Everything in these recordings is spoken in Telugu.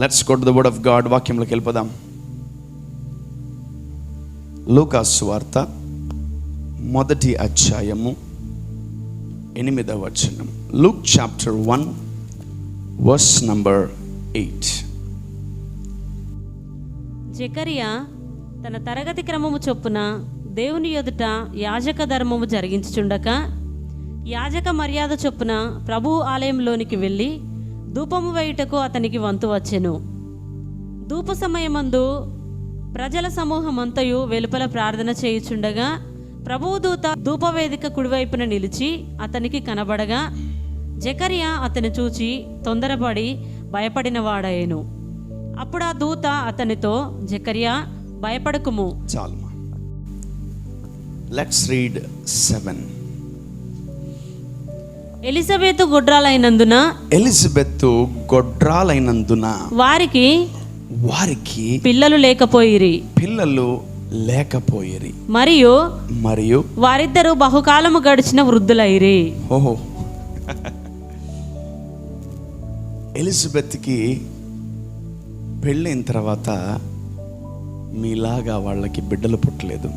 Let's go to the word of God. వాక్యంలోకి వెళ్ళిపోదాం. లూకా సువార్త 1వ అధ్యాయము 8వ వచనం. Luke chapter 1 verse number 8. జకరియా తన తరగతి క్రమము చొప్పున దేవుని ఎదుట యాజక ధర్మము జరిగించుచుండక, యాజక మర్యాద చొప్పున ప్రభు ఆలయంలోనికి వెళ్ళి ధూపము వేయుటకు అతనికి వంతు వచ్చెను. ధూప సమయమందు ప్రజల సమూహమంతయు వెలుపల ప్రార్థన చేయుచుండగా, ప్రభువు దూత ధూపవేదిక కుడివైపున నిలిచి అతనికి కనబడగా, జకరియా అతని చూచి తొందరపడి భయపడిన వాడాయెను. అప్పుడు ఆ దూత అతనితో, జకరియా భయపడకుము. చాలు. Let's read 7. ఎలిజబెతు గొడ్రాలైనందున వారికి పిల్లలు లేకపోయిరి. మరియు వారిద్దరూ బహుకాలము గడిచిన వృద్ధులైరి. ఓహో, ఎలిజబెత్కి పెళ్ళైన తర్వాత మీలాగా వాళ్ళకి బిడ్డలు పుట్టలేదు.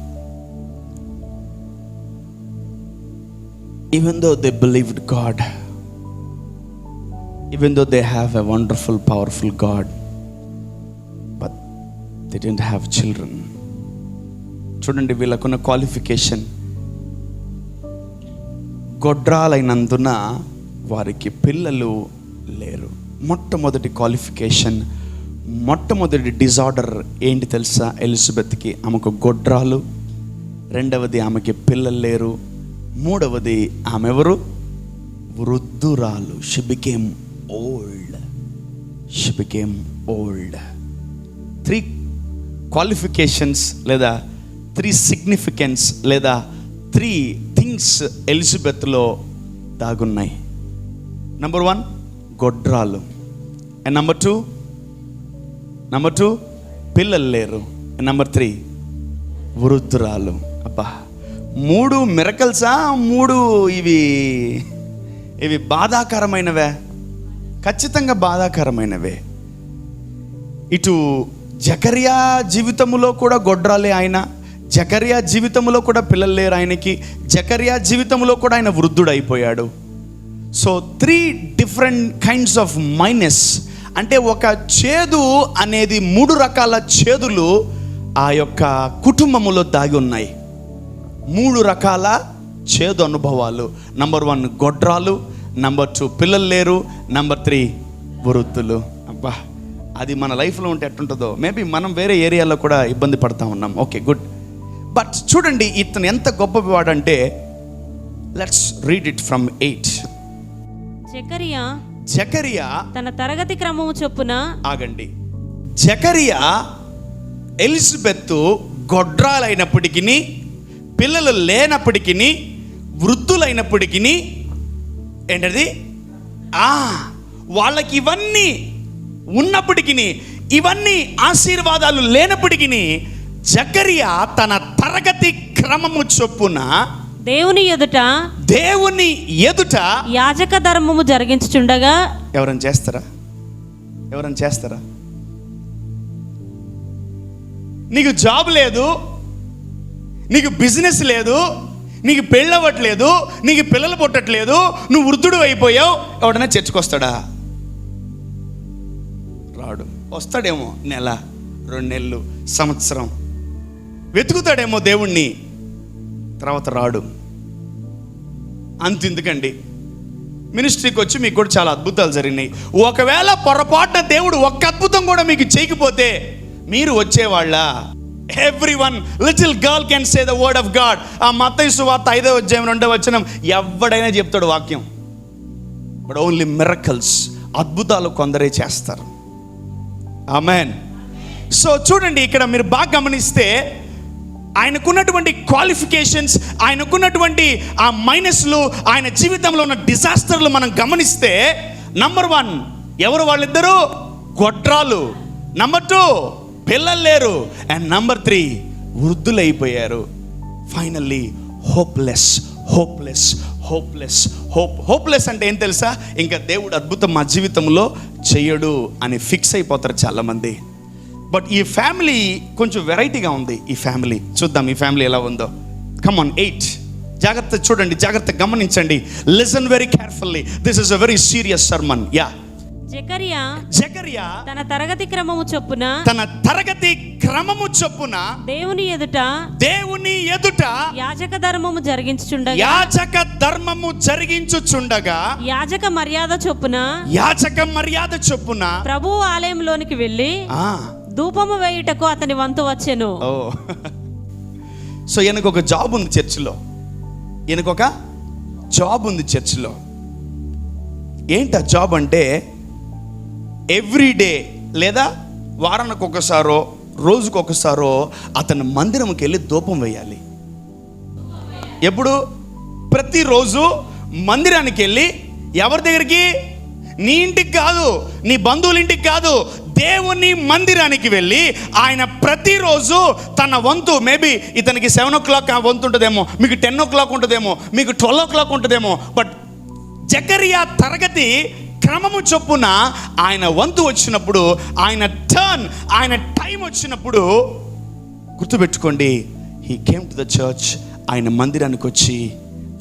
Even though they believed God, even though they have a wonderful, powerful God, but they didn't have children. చూడండి, వీళ్ళకున్న క్వాలిఫికేషన్, గొడ్రాలైనందున వారికి పిల్లలు లేరు. మొట్టమొదటి క్వాలిఫికేషన్, మొట్టమొదటి డిజార్డర్ ఏంటి తెలుసా? ఎలిజబెత్కి ఆమెకు గొడ్రాలు, రెండవది ఆమెకి పిల్లలు లేరు, మూడవది ఆమె ఎవరు? వృద్ధురాలు. She became old. 3 క్వాలిఫికేషన్స్ లేదా 3 సిగ్నిఫికెన్స్ లేదా 3 థింగ్స్ ఎలిజబెత్లో దాగున్నాయి. నంబర్ 1 గొడ్రాలు, అండ్ నంబర్ 2 పిల్లలు లేరు, అండ్ నంబర్ 3 వృద్ధురాలు. అబ్బా, 3 మిరకల్సా? 3 ఇవి బాధాకరమైనవే, ఖచ్చితంగా బాధాకరమైనవే. ఇటు జకరియా జీవితంలో కూడా గొడ్రాలే ఆయన, జకరియా జీవితంలో కూడా పిల్లలు లేరు ఆయనకి, జకరియా జీవితంలో కూడా ఆయన వృద్ధుడు అయిపోయాడు. So 3 different kinds of minus. అంటే ఒక చేదు అనేది 3 రకాల చేదులు ఆ యొక్క కుటుంబములో దాగి ఉన్నాయి. 3 రకాల చేదు అనుభవాలు. నంబర్ 1 గొడ్రాలు, నంబర్ 2 పిల్లలు లేరు, నంబర్ 3 వృద్ధులు. అబ్బా, అది మన లైఫ్లో ఉంటే ఎట్టుంటుందో. మేబీ మనం వేరే ఏరియాలో కూడా ఇబ్బంది పడతా ఉన్నాం. Okay, good. బట్ చూడండి, ఇతను ఎంత గొప్పవాడంటే, లెట్స్ రీడ్ ఇట్ ఫ్రమ్ 8. జకరియా తన తరగతి క్రమము చొప్పున. ఆగండి. జకరియా ఎలిజబెత్ గొడ్రాలైనప్పటికీ, పిల్లలు లేనప్పటికీ, వృద్ధులైనప్పటికీ ఏంటది, వాళ్ళకి ఇవన్నీ ఉన్నప్పటికీ, ఇవన్నీ ఆశీర్వాదాలు లేనప్పటికీ, జకరియా తన తరగతి క్రమము చొప్పున దేవుని ఎదుట యాజక ధర్మము జరిగించుచుండగా. ఎవరైనా చేస్తారా? నీకు జాబ్ లేదు, నీకు బిజినెస్ లేదు, నీకు పెళ్ళవట్లేదు, నీకు పిల్లలు పుట్టట్లేదు, నువ్వు వృద్ధుడు అయిపోయావు, ఎవడన్నా చర్చకు వస్తాడా? రాడు. వస్తాడేమో 1 నెల, 2 నెలలు, సంవత్సరం వెతుకుతాడేమో దేవుణ్ణి, తర్వాత రాడు. అంతెందుకండి, మినిస్ట్రీకి వచ్చి మీకు కూడా చాలా అద్భుతాలు జరిగినాయి. ఒకవేళ పొరపాటున దేవుడు ఒక్క అద్భుతం కూడా మీకు చేయకపోతే మీరు వచ్చేవాళ్ళ? Everyone, little girl can say the word of God. ఆ మత్తయి సువార్త 5వ అధ్యాయం 2వ వచనం ఎవడైనా చెప్తాడు వాక్యం. బట్ ఓన్లీ మిరకల్స్, అద్భుతాలు కొందరే చేస్తారు. ఆమేన్. సో చూడండి, ఇక్కడ మీరు బాగా గమనిస్తే ఆయనకున్నటువంటి క్వాలిఫికేషన్స్, ఆయనకున్నటువంటి ఆ మైనస్లు, ఆయన జీవితంలో ఉన్న డిజాస్టర్లు మనం గమనిస్తే, నంబర్ 1 ఎవరు? వాళ్ళిద్దరూ గొడ్రాలు. నంబర్ 2 పిల్లలు లేరు, అండ్ నంబర్ 3 వృద్ధులైపోయారు. ఫైనల్లీ హోప్లెస్ హోప్లెస్ అంటే ఏం తెలుసా? ఇంకా దేవుడు అద్భుతం మా జీవితంలో చేయడు అని ఫిక్స్ అయిపోతారు చాలామంది. బట్ ఈ ఫ్యామిలీ కొంచెం వెరైటీగా ఉంది. ఈ ఫ్యామిలీ చూద్దాం, ఈ ఫ్యామిలీ ఎలా ఉందో. కమ్ ఆన్ 8, జాగ్రత్త చూడండి, జాగ్రత్త గమనించండి. Listen very carefully, this is a very serious sermon. జకర్యా తన తరగతి క్రమము చొప్పున దేవుని ఎదుట యాజక ధర్మము జరిగించుచుండగా యాజక మర్యాద చొప్పున ప్రభువు ఆలయంలోనికి వెళ్ళి ధూపము వేయుటకు అతని వంతు వచ్చెను. సో ఈయనకొక జాబ్ ఉంది చర్చిలో. ఏంటి ఆ జాబ్ అంటే, ఎవ్రీడే లేదా వారానికి ఒకసారో రోజుకొకసారో అతను మందిరంకి వెళ్ళి ధూపం వేయాలి. ఎప్పుడు? ప్రతిరోజు మందిరానికి వెళ్ళి, ఎవరి దగ్గరికి? నీ ఇంటికి కాదు, నీ బంధువుల ఇంటికి కాదు, దేవుని మందిరానికి వెళ్ళి ఆయన ప్రతిరోజు తన వంతు, మేబీ ఇతనికి 7 o'clock వంతు ఉంటుందేమో, మీకు 10 o'clock ఉంటుందేమో, మీకు 12 o'clock ఉంటుందేమో. బట్ జకర్యా తరగతి క్రమము చొప్పున ఆయన వంతు వచ్చినప్పుడు, ఆయన టర్న్, ఆయన టైం వచ్చినప్పుడు, గుర్తుపెట్టుకోండి, he came to the church. ఆయన మందిరానికి వచ్చి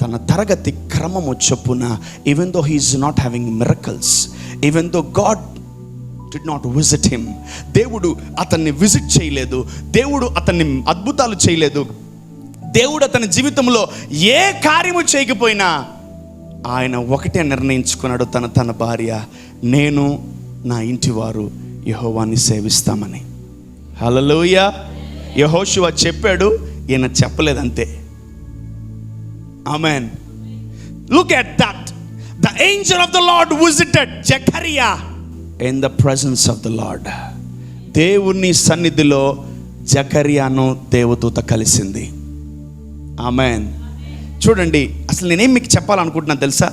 తన తరగతి క్రమము చొప్పున, even though he is not having miracles, even though God did not visit him, దేవుడు అతన్ని విజిట్ చేయలేదు, దేవుడు అతన్ని అద్భుతాలు చేయలేదు, దేవుడు అతని జీవితంలో ఏ కార్యము చేయకపోయినా ఆయన ఒకటే నిర్ణయించుకున్నాడు, తన భార్య, నేను నా ఇంటి వారు యెహోవాని సేవిస్తామని. హల్లెలూయా. యెహోషువ చెప్పాడు, ఈయన చెప్పలేదంతే. Amen. Look at that. The angel of the Lord visited జకర్యా in the presence of the Lord. దేవుని సన్నిధిలో జకర్యాను దేవదూత కలిసింది. ఆమేన్. చూడండి, అసలు నేనేం మీకు చెప్పాలనుకుంటున్నాను తెలుసా?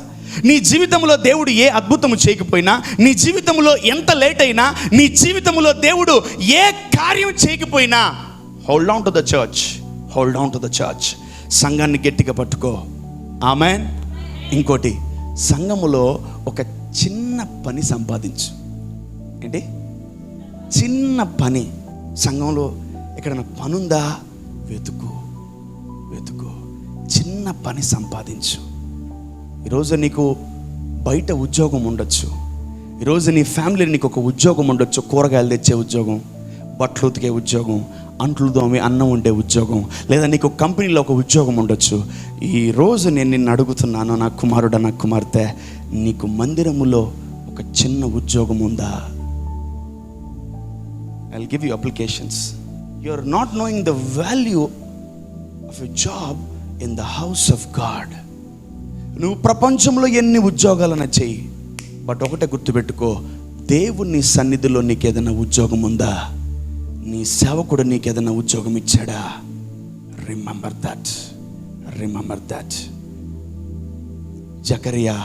నీ జీవితంలో దేవుడు ఏ అద్భుతము చేయకపోయినా, నీ జీవితంలో ఎంత లేట్ అయినా, నీ జీవితంలో దేవుడు ఏ కార్యం చేయకపోయినా, hold on to the church. సంఘాన్ని గట్టిగా పట్టుకో. ఆమేన్. ఇంకోటి, సంఘములో ఒక చిన్న పని సంపాదించు. ఏంటి? చిన్న పని. సంఘంలో ఎక్కడైనా పనుందా? వెతుకు. చిన్న పని సంపాదించు. ఈరోజు నీకు బయట ఉద్యోగం ఉండొచ్చు, ఈరోజు నీ ఫ్యామిలీలో నీకు ఒక ఉద్యోగం ఉండొచ్చు. కూరగాయలు తెచ్చే ఉద్యోగం, బట్టలు ఉతికే ఉద్యోగం, అంట్లు దోమి అన్నం వండే ఉద్యోగం, లేదా నీకు కంపెనీలో ఒక ఉద్యోగం ఉండొచ్చు. ఈరోజు నేను నిన్ను అడుగుతున్నాను, నా కుమారుడా, నా కుమార్తె, నీకు మందిరములో ఒక చిన్న ఉద్యోగం ఉందా? I'll give you applications. You're not knowing the value of a job in the house of God. నువ్వు ప్రపంచంలో ఎన్ని ఉద్యోగాలన్నా చెయ్యి, బట్ ఒకటే గుర్తుపెట్టుకో, దేవుని సన్నిధిలో నీకు ఏదైనా ఉద్యోగం ఉందా? నీ సేవకుడు నీకు ఏదైనా ఉద్యోగం ఇచ్చాడా? Remember that. జకర్యా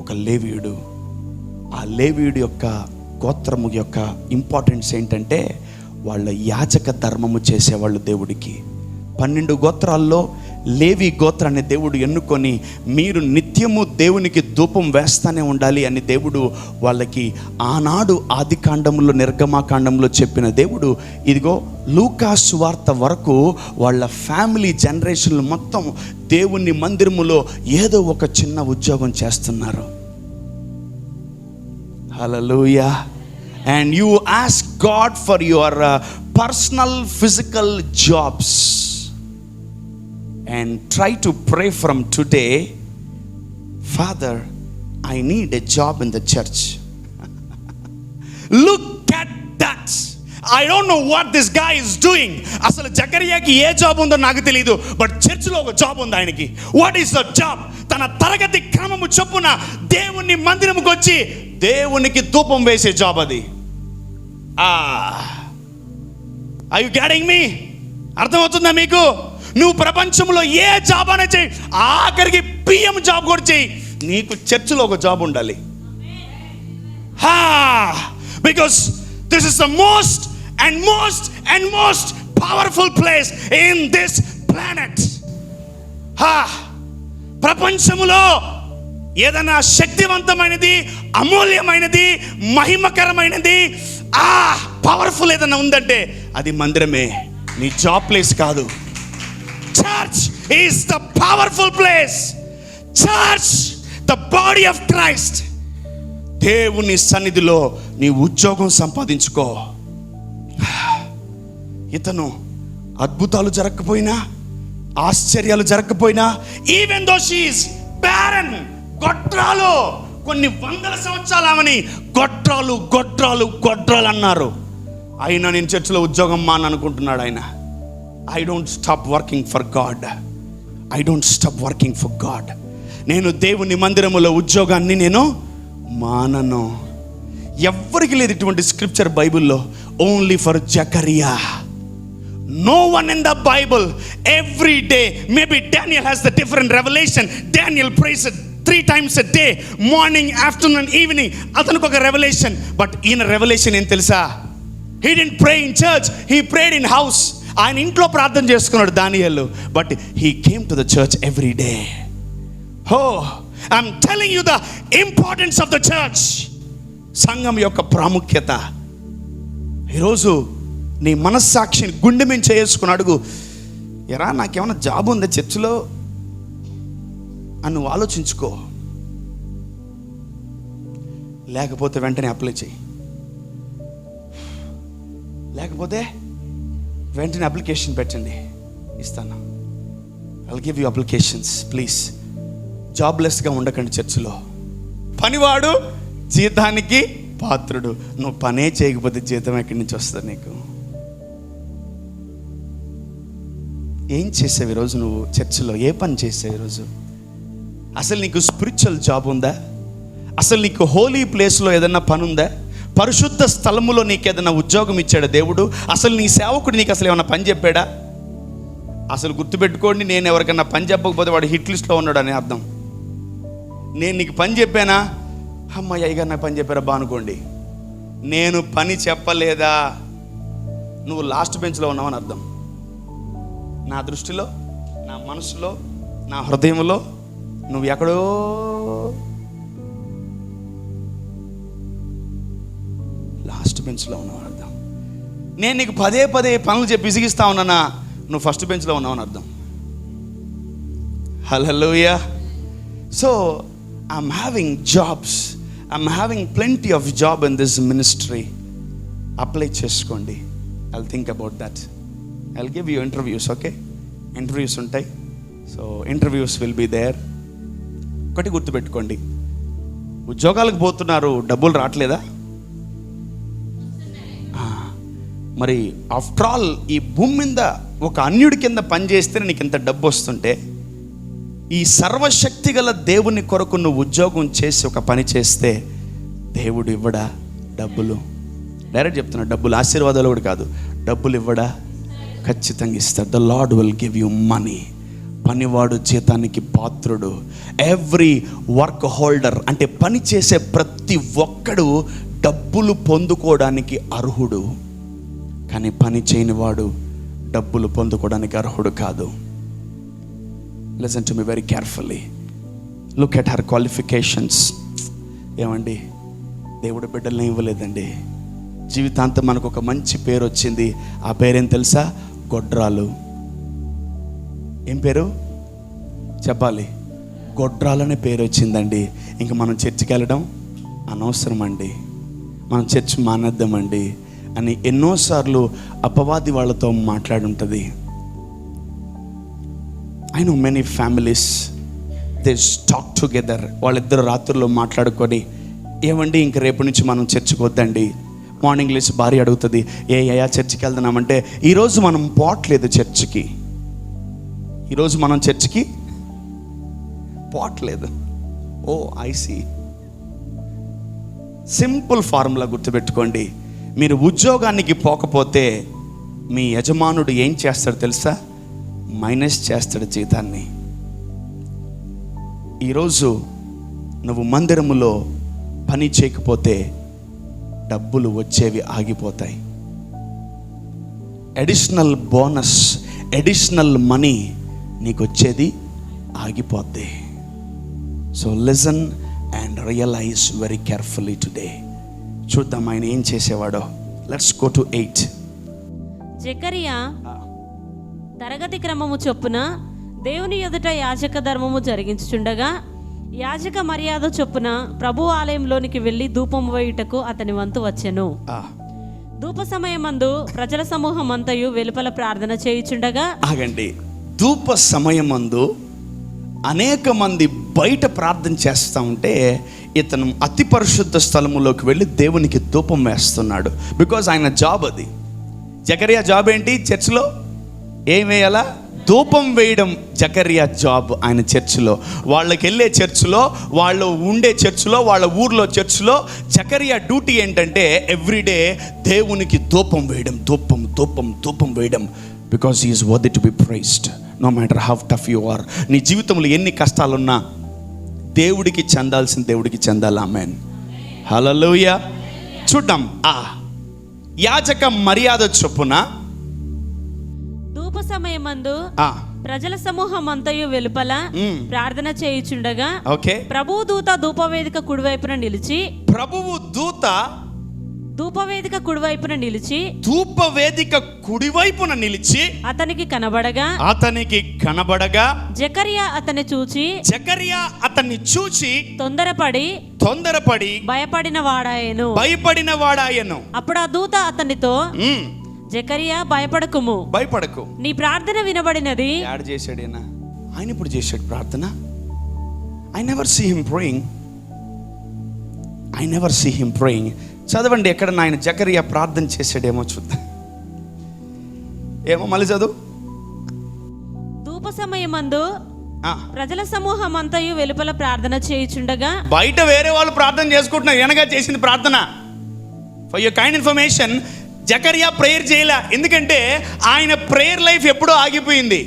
ఒక లేవీయుడు. ఆ లేవీయుడు యొక్క గోత్రము యొక్క ఇంపార్టెన్స్ ఏంటంటే, వాళ్ళ యాజక ధర్మము చేసేవాళ్ళు దేవుడికి. 12 గోత్రాల్లో లేవి గోత్రాన్ని దేవుడు ఎన్నుకొని, మీరు నిత్యము దేవునికి ధూపం వేస్తానే ఉండాలి అని దేవుడు వాళ్ళకి ఆనాడు ఆదికాండంలో, నిర్గమాకాండంలో చెప్పిన దేవుడు, ఇదిగో లూకా సువార్త వరకు వాళ్ళ ఫ్యామిలీ జనరేషన్లు మొత్తం దేవుని మందిరములో ఏదో ఒక చిన్న ఉద్యోగం చేస్తున్నారు. Hallelujah. And you ask God for your personal physical jobs and try to pray from today, Father, I need a job in the church. Look at that. I don't know what this guy is doing. అసలు జకర్యాకి ఏ జాబ్ ఉందో నాకు తెలియదు, బట్ చర్చిలో ఒక జాబ్ ఉంది ఆయనకి. What is the job? తన తరగతి క్రమము చొప్పున దేవుని మందిరముకు వచ్చి దేవునికి ధూపం వేసే జాబ్ అది. Are you getting me? అర్థమవుతుందా మీకు? నువ్వు ప్రపంచంలో ఏ జాబ్ అనే చేయి, ఆఖరికి పిఎం జాబ్ కూడా చేయి, నీకు చర్చిలో ఒక జాబ్ ఉండాలి. Because this is the most powerful place in this planet. ప్రపంచములో ఏదైనా శక్తివంతమైనది, అమూల్యమైనది, మహిమకరమైనది, పవర్ఫుల్ ఏదైనా ఉందంటే అది మందిరమే, నీ జాబ్ ప్లేస్ కాదు. Church is the powerful place. Church the body of Christ. దేవుని సన్నిధిలో నీ ఉద్యోగం సంపాదించుకో. ఇతను అద్భుతాలు జరగకపోయినా, ఆశ్చర్యాలు జరగకపోయినా, even though she is barren, గొడ్రాలు, కొన్ని వందల సంవత్సరాలు ఆమెని గొడ్రాలు గొడ్రాలు గొడ్రాలు అన్నారు. అయినా నేను చర్చిలో ఉద్యోగం మాను అనుకుంటున్నాడు ఆయన. I don't stop working for God. I don't stop working for God. నేను దేవుని మందిరములో ఉద్యోగాన్ని నేను మానను. ఎవ్వరికి లేదు ఇటువంటి స్క్రిప్చర్ బైబిల్లో. Only for Zechariah. No one in the Bible every day. Maybe Daniel has the different revelation. Daniel prays it 3 times a day, morning, afternoon, evening. అతనికి ఒక రెవల్యూషన్. బట్ ఈయన రెవల్యూషన్ ఏం తెలుసా? He didn't pray in church. He prayed in house. ఆయన ఇంట్లో ప్రార్థన చేసుకున్నాడు దానియేలు. But he came to the church every day. Oh, I'm telling you the importance of the church. సంఘం యొక్క ప్రాముఖ్యత. ఈరోజు నీ మనస్సాక్షిని గుండె మీద చేసుకుని అడుగు, ఎరా నాకేమైనా జాబ్ ఉందా చర్చిలో అని నువ్వు ఆలోచించుకో. లేకపోతే వెంటనే అప్లై చేయి. లేకపోతే వెంటనే అప్లికేషన్ పెట్టండి, ఇస్తాను. I'll give you applications. Please జాబ్లెస్గా ఉండకండి చర్చిలో. పనివాడు జీతానికి పాత్రుడు. నువ్వు పనే చేయకపోతే జీతం ఎక్కడి నుంచి వస్తుంది నీకు? ఏం చేసావు ఈరోజు నువ్వు చర్చిలో? ఏ పని చేసావు ఈరోజు? అసలు నీకు స్పిరిచువల్ జాబ్ ఉందా? అసలు నీకు హోలీ ప్లేస్లో ఏదైనా పని ఉందా? పరిశుద్ధ స్థలములో నీకు ఏదైనా ఉద్యోగం ఇచ్చాడా దేవుడు? అసలు నీ సేవకుడు నీకు అసలు ఏమైనా పని చెప్పాడా? అసలు గుర్తుపెట్టుకోండి, నేను ఎవరికన్నా పని చెప్పకపోతే వాడు హిట్ లిస్ట్లో ఉన్నాడు అని అర్థం. నేను నీకు పని చెప్పానా, అమ్మాయి అయ్యగారు నాకు పని చెప్పారా బా అనుకోండి. నేను పని చెప్పలేదా, నువ్వు లాస్ట్ బెంచ్లో ఉన్నావని అర్థం. నా దృష్టిలో, నా మనసులో, నా హృదయంలో నువ్వు ఎక్కడో లాస్ట్ బెంచ్లో ఉన్నావని అర్థం. నేను నీకు పదే పదే పనులు చెప్పి విసిగిస్తా ఉన్నానా, నువ్వు ఫస్ట్ బెంచ్లో ఉన్నావని అర్థం. Hallelujah. So I'm having jobs. I'm having plenty of job in this ministry. Apply చేసుకోండి. I'll think about that. I'll give you interviews. Okay, interviews ఉంటాయి. So interviews will be there. ఒకటి గుర్తుపెట్టుకోండి, ఉద్యోగాలకు పోతున్నారు, డబ్బులు రావట్లేదా? మరి ఆఫ్టర్ ఆల్ ఈ భూమి మీద ఒక అన్యుడి కింద పనిచేస్తే నీకు ఇంత డబ్బు వస్తుంటే, ఈ సర్వశక్తి గల దేవుని కొరకు నువ్వు ఉద్యోగం చేసి ఒక పని చేస్తే దేవుడు ఇవ్వడా డబ్బులు? డైరెక్ట్ చెప్తున్నా, డబ్బులు ఆశీర్వాదాలు కూడా కాదు, డబ్బులు ఇవ్వడా? ఖచ్చితంగా ఇస్తాడు. The Lord will give you money. పనివాడు జీతానికి పాత్రుడు. ఎవ్రీ వర్క్ హోల్డర్ అంటే పని చేసే ప్రతి ఒక్కడు డబ్బులు పొందుకోవడానికి అర్హుడు. కానీ పని చేయని వాడు డబ్బులు పొందుకోవడానికి అర్హుడు కాదు. Listen to me very carefully. Look at her qualifications. ఏమండి, దేవుడు బిడ్డల్ని ఇవ్వలేదండి. జీవితాంతం మనకు ఒక మంచి పేరు వచ్చింది. ఆ పేరేం తెలుసా? గొడ్రాలు. ఏం పేరు చెప్పాలి? గొడ్రాలనే పేరు వచ్చిందండి. ఇంకా మనం చర్చికి వెళ్ళడం అనవసరం అండి, మనం చర్చ్ మానేద్దామండి అని ఎన్నోసార్లు అపవాది వాళ్ళతో మాట్లాడుంటుంది. I know many families they talk together. వాళ్ళిద్దరు రాత్రుల్లో మాట్లాడుకొని, ఏమండి ఇంక రేపు నుంచి మనం చర్చికి వద్దండి. మార్నింగ్ లేచి భార్య అడుగుతుంది, ఏయా చర్చికి వెళ్తున్నామంటే, ఈరోజు మనం పోవట్లేదు చర్చికి, ఈరోజు మనం చర్చికి పోవట్లేదు. ఓ ఐ సీ. సింపుల్ ఫార్ములా గుర్తుపెట్టుకోండి. మీరు ఉద్యోగానికి పోకపోతే మీ యజమానుడు ఏం చేస్తాడు తెలుసా? మైనస్ చేస్తాడు జీతాన్ని. ఈరోజు నువ్వు మందిరములో పని చేయకపోతే డబ్బులు వచ్చేవి ఆగిపోతాయి. అడిషనల్ బోనస్, అడిషనల్ మనీ నీకు వచ్చేది ఆగిపోద్ది. So listen and realize very carefully today. చూద్దాం ఆయన ఏం చేసేవాడో. Let's go to 8. జకరియా తరగతి క్రమము చొప్పున దేవుని ఎదుట యాజక ధర్మము జరిగించుచుండగా యాజక మర్యాద చొప్పున ప్రభు ఆలయంలోనికి వెళ్ళి ధూపము వేయుటకు అతని వంతు వచ్చెను. ధూప సమయమందు ప్రజల సమూహం అంతయు వెలుపల ప్రార్థన చేయుచుండగా. ఆగండి. ధూప సమయమందు అనేక మంది బయట ప్రార్థన చేస్తూ ఉంటే ఇతను అతి పరిశుద్ధ స్థలములోకి వెళ్ళి దేవునికి ధూపం వేస్తున్నాడు. బికాజ్ ఆయన జాబ్ అది. జకరియా జాబ్ ఏంటి? చర్చ్లో ఏం వేయాలా? ధూపం వేయడం జకరియా జాబ్. ఆయన చర్చ్లో, వాళ్ళకి వెళ్ళే చర్చ్లో, వాళ్ళు ఉండే చర్చ్లో, వాళ్ళ ఊర్లో చర్చ్లో జకరియా డ్యూటీ ఏంటంటే ఎవ్రీడే దేవునికి ధూపం వేయడం, ధూపం ధూపం ధూపం వేయడం. Because he is worthy to be praised no matter how tough you are. నీ జీవితంలో ఎన్ని కష్టాలున్నా దేవుడికి చెందాల్సిన దేవుడికి చెందాలి. ఆమేన్, హల్లెలూయా. చూద్దాం. యాజక మర్యాద చొప్పున ధూప సమయమందు ప్రజల సమూహం అంతయు వెలుపల ప్రార్థన చేయుచుండగా ప్రభువు దూత ధూపవేదిక కుడివైపున నిలిచి ధూపవేదిక కుడివైపున నిలిచి అతనికి కనబడగా జకరియా అతన్ని చూచి తొందరపడి భయపడిన వాడాయెను. అప్పుడు ఆ దూత అతనితో, జకరియా భయపడకు, నీ ప్రార్థన వినబడినది. యాడ్ చేశాడు ఆయన. ఇప్పుడు చేశాడు ప్రార్థన. I never see him praying. చదవండి ఎక్కడ ఆయన జకరియా ప్రార్థన చేశాడేమో చూద్దాం. ఏమో మళ్ళీ చదువు. ధూప సమయమందు ప్రజల సమూహం అంతయు వెలుపల ప్రార్థన చేయుచుండగా. బయట వేరే వాళ్ళు ప్రార్థన చేసుకుంటున్నారు, వెనక చేసింది ప్రార్థన. For your kind information, Zechariah prayer చేయలే. ఎందుకంటే ఆయన ప్రేయర్ లైఫ్ ఎప్పుడో ఆగిపోయింది.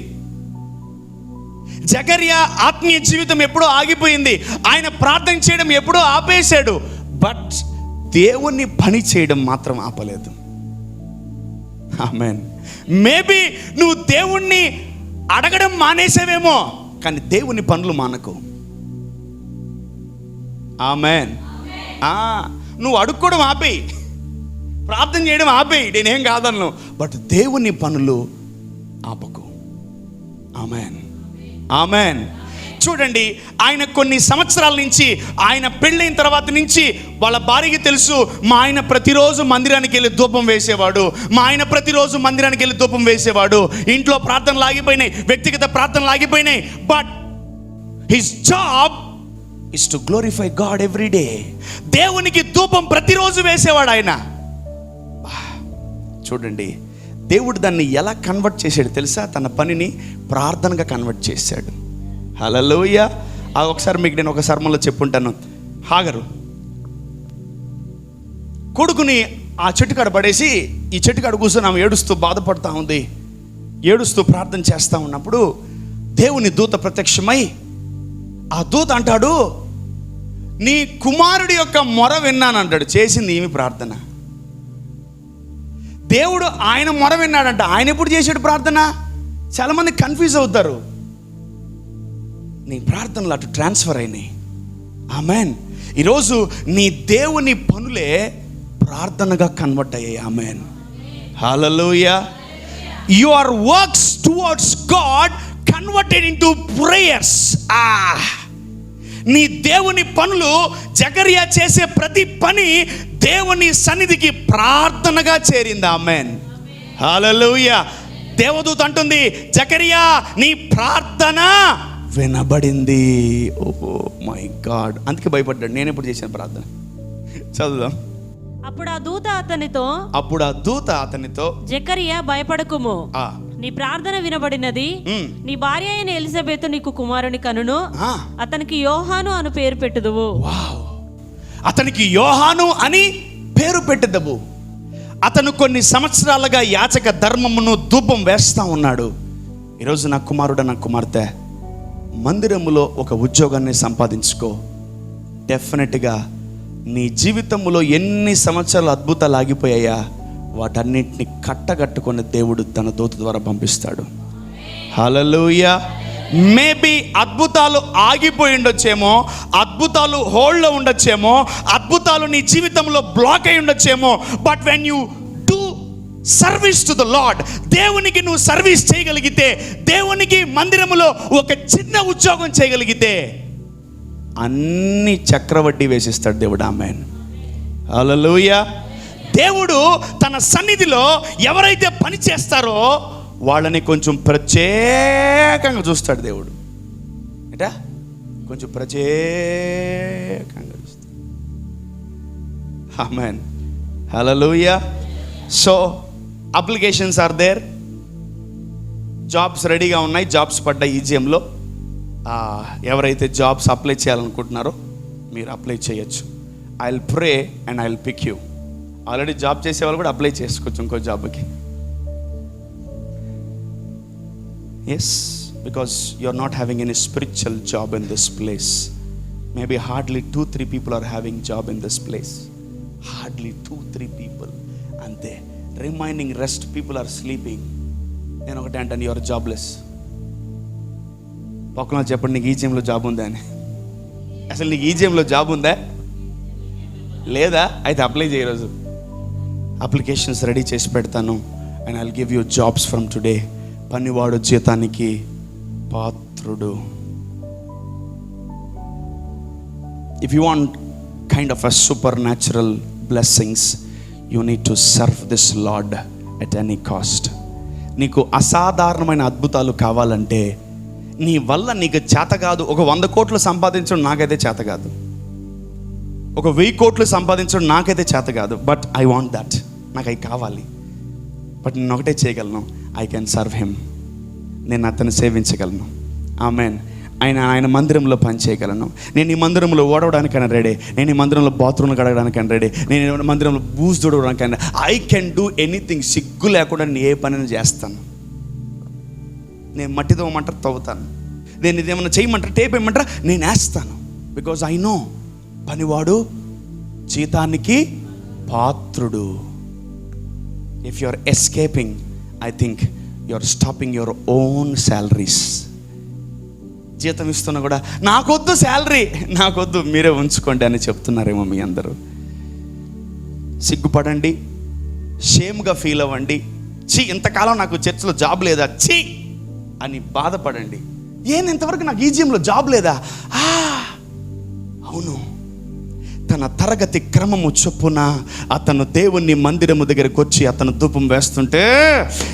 జకరియా ఆత్మీయ జీవితం ఎప్పుడో ఆగిపోయింది. ఆయన ప్రార్థన చేయడం ఎప్పుడో ఆపేశాడు. బట్ దేవుణ్ణి పని చేయడం మాత్రం ఆపలేదు. ఆమేన్. మేబీ నువ్వు దేవుణ్ణి అడగడం మానేసావేమో, కానీ దేవుని పనులు మానకు. ఆమేన్. నువ్వు అడుక్కోవడం ఆపేయి, ప్రార్థన చేయడం ఆపేయి, నేనేం కాదన్ను. బట్ దేవుని పనులు ఆపకు. ఆమేన్, ఆమేన్. చూడండి, ఆయన కొన్ని సంవత్సరాల నుంచి, ఆయన పెళ్ళైన తర్వాత నుంచి వాళ్ళ భార్యకి తెలుసు, మా ఆయన ప్రతిరోజు మందిరానికి వెళ్ళి ధూపం వేసేవాడు. ఇంట్లో ప్రార్థనలు ఆగిపోయినాయి, వ్యక్తిగత ప్రార్థనలు ఆగిపోయినాయి. But his job is to glorify God every day. దేవునికి ధూపం ప్రతిరోజు వేసేవాడు ఆయన. చూడండి, దేవుడు దాన్ని ఎలా కన్వర్ట్ చేశాడు తెలుసా? తన పనిని ప్రార్థనగా కన్వర్ట్ చేశాడు. హల్లెలూయా. ఒకసారి మీకు నేను ఒక సర్మన్లో చెప్పుంటాను. హాగరు కొడుకుని ఆ చెట్టు కాడ పడేసి ఈ చెట్టు కాడ కూర్చొని ఆమె ఏడుస్తూ బాధపడుతూ ఉంది. ఏడుస్తూ ప్రార్థన చేస్తూ ఉన్నప్పుడు దేవుని దూత ప్రత్యక్షమై ఆ దూత అంటాడు, నీ కుమారుడి యొక్క మొర విన్నాను అంటాడు. చేసింది ఏమి ప్రార్థన? దేవుడు ఆయన మొర విన్నాడంట. ఆయన ఎప్పుడు చేశాడు ప్రార్థన? చాలామంది కన్ఫ్యూజ్ అవుతారు. నీ ప్రార్థనలు అటు ట్రాన్స్ఫర్ అయినాయి. ఆమేన్. ఈరోజు నీ దేవుని పనులే ప్రార్థనగా కన్వర్ట్ అయ్యాయి. Amen, hallelujah. Your works towards God converted into prayers. నీ దేవుని పనులు, జకరియా చేసే ప్రతి పని దేవుని సన్నిధికి ప్రార్థనగా చేరింది. ఆమేన్, హల్లెలూయా. దేవదూత అంటుంది, జకరియా నీ ప్రార్థన వినబడింది. ఓహో మై గాడ్. అందుకే భయపడ్డాడు. నేను ఎప్పుడు చేశాను ప్రార్థన? చదువుదాం. అప్పుడు ఆ దూత అతనితో జకరియా భయపడకుము, నీ ప్రార్థన వినబడినది. నీ భార్య అయిన ఎలిజబెతు నీకు కుమారుని కనును, అతనికి యోహాను అని పేరు పెట్టుదువు. అతనికి యోహాను అని పేరు పెట్టుదవు. అతను కొన్ని సంవత్సరాలుగా యాచక ధర్మమును ధూపం వేస్తా ఉన్నాడు. ఈరోజు నా కుమారుడు, నా కుమార్తె, మందిరములో ఒక ఉద్యోగాన్ని సంపాదించుకో. డెఫినెట్గా నీ జీవితంలో ఎన్ని సంవత్సరాలు అద్భుతాలు ఆగిపోయాయా, వాటన్నిటిని కట్టగట్టుకున్న దేవుడు తన దూత ద్వారా పంపిస్తాడు. హల్లెలూయా. మేబీ అద్భుతాలు ఆగిపోయి ఉండొచ్చేమో, అద్భుతాలు హోల్డ్లో ఉండొచ్చేమో, అద్భుతాలు నీ జీవితంలో బ్లాక్ అయి ఉండొచ్చేమో. But when you do service to the lord, దేవునికి నువ్వు సర్వీస్ చేయగలిగితే, దేవునికి మందిరములో ఒక చిన్న ఉద్యోగం చేయగలిగితే అన్ని చక్రవడ్డీ వేసిస్తాడు దేవుడు. ఆమేన్, హల్లెలూయా. దేవుడు తన సన్నిధిలో ఎవరైతే పని చేస్తారో వాళ్ళని కొంచెం ప్రత్యేకంగా చూస్తాడు దేవుడు. ఏంటా? కొంచెం ప్రత్యేకంగా చూస్తాడు. Amen, hallelujah. So applications are there, jobs రెడీగా ఉన్నాయి, జాబ్స్ పడ్డాయి ఈజీఎంలో. ఎవరైతే జాబ్స్ అప్లై చేయాలనుకుంటున్నారో మీరు అప్లై చేయొచ్చు. I will pray and I will pick you. Already job చేసే వాళ్ళు కూడా అప్లై చేసుకోవచ్చు ఇంకో జాబ్కి. Yes, because you are not having any spiritual job in this place. Maybe hardly 2-3 people are having job in this place. Hardly 2-3 people అంతే. Remaining rest people are sleeping. నేను ఒకటే అంటాను, యు ఆర్ జాబ్లెస్. పక్కన చెప్పండి, నీకు ఈజీఎంలో జాబ్ ఉందా అని. అసలు నీకు ఈజీఎంలో జాబ్ ఉందా లేదా? అయితే అప్లై చేయ. రోజు అప్లికేషన్స్ రెడీ చేసి పెడతాను. And I will give you jobs from today. పనివాడు జీతానికి పాత్రుడు. If you want kind of a supernatural blessings, you need to serve this Lord at any cost. నీకు అసాధారణమైన అద్భుతాలు కావాలంటే నీ వల్ల నీకు చేత కాదు. ఒక 100 కోట్లు సంపాదించడం నాకైతే చేత కాదు, ఒక 1000 కోట్లు సంపాదించడం నాకైతే చేత కాదు. బట్ ఐ వాంట్ దట్, నాకు అవి కావాలి. బట్ నేను ఒకటే చేయగలను, ఐ కెన్ సర్వ్ హిమ్. నేను అతన్ని సేవించగలను. ఆమెన్. ఆయన మందిరంలో పని చేయగలను. నేను ఈ మందిరంలో ఓడవడానికైనా రెడీ, నేను ఈ మందిరంలో బాత్రూమ్లు కడగడానికైనా రెడీ, నేను మందిరంలో బూజు దూడడానికైనా. I can do anything. సిగ్గు లేకుండా నేను ఏ పనిని చేస్తాను. నేను మట్టి తవ్వమంటారు తవ్వుతాను, నేను ఇదేమన్నా చేయమంటారు, టేప్ వేయమంటారా, నేను వేస్తాను. బికాజ్ ఐ నో పనివాడు జీతానికి పాత్రుడు. If you are escaping, I think you are stopping your own salaries. జీతం ఇస్తున్నా కూడా నాకొద్దు శాలరీ, నాకొద్దు, మీరే ఉంచుకోండి అని చెప్తున్నారేమో మీ అందరూ. సిగ్గుపడండి, షేమ్గా ఫీల్ అవ్వండి. ఇంతకాలం నాకు చర్చిలో జాబ్ లేదా ఛీ అని బాధపడండి. ఇంతవరకు నాకు ఈజీఎంలో జాబ్ లేదా? అవును, తన తరగతి క్రమము చొప్పున అతను దేవుని మందిరము దగ్గరికి వచ్చి అతను ధూపం వేస్తుంటే,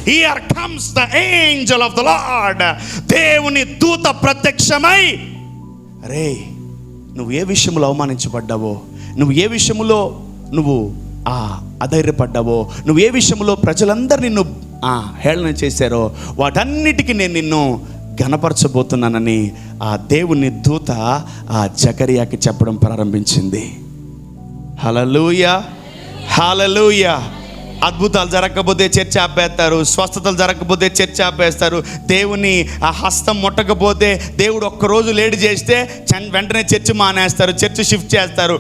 here comes the angel of the lord, దేవుని దూత ప్రత్యక్షమై, అరే నువ్వు ఏ విషయంలో అవమానించబడ్డావో, నువ్వు ఏ విషయంలో నువ్వు అధైర్యపడ్డావో, నువ్వు ఏ విషయంలో ప్రజలందరూ నిన్ను హేళన చేశారో, వాటన్నిటికీ నేను నిన్ను ఘనపరచబోతున్నానని ఆ దేవుని దూత జకరియాకి చెప్పడం ప్రారంభించింది. హల్లెలూయా, హల్లెలూయా. అద్భుతాలు జరగకపోతే చర్చ ఆపేస్తారు, స్వస్థతలు జరగకపోతే చర్చ ఆపేస్తారు, దేవుని ఆ హస్తం ముట్టకపోతే, దేవుడు ఒక్కరోజు లేట్ చేస్తే వెంటనే చర్చ్ మానేస్తారు, చర్చ్ షిఫ్ట్ చేస్తారు.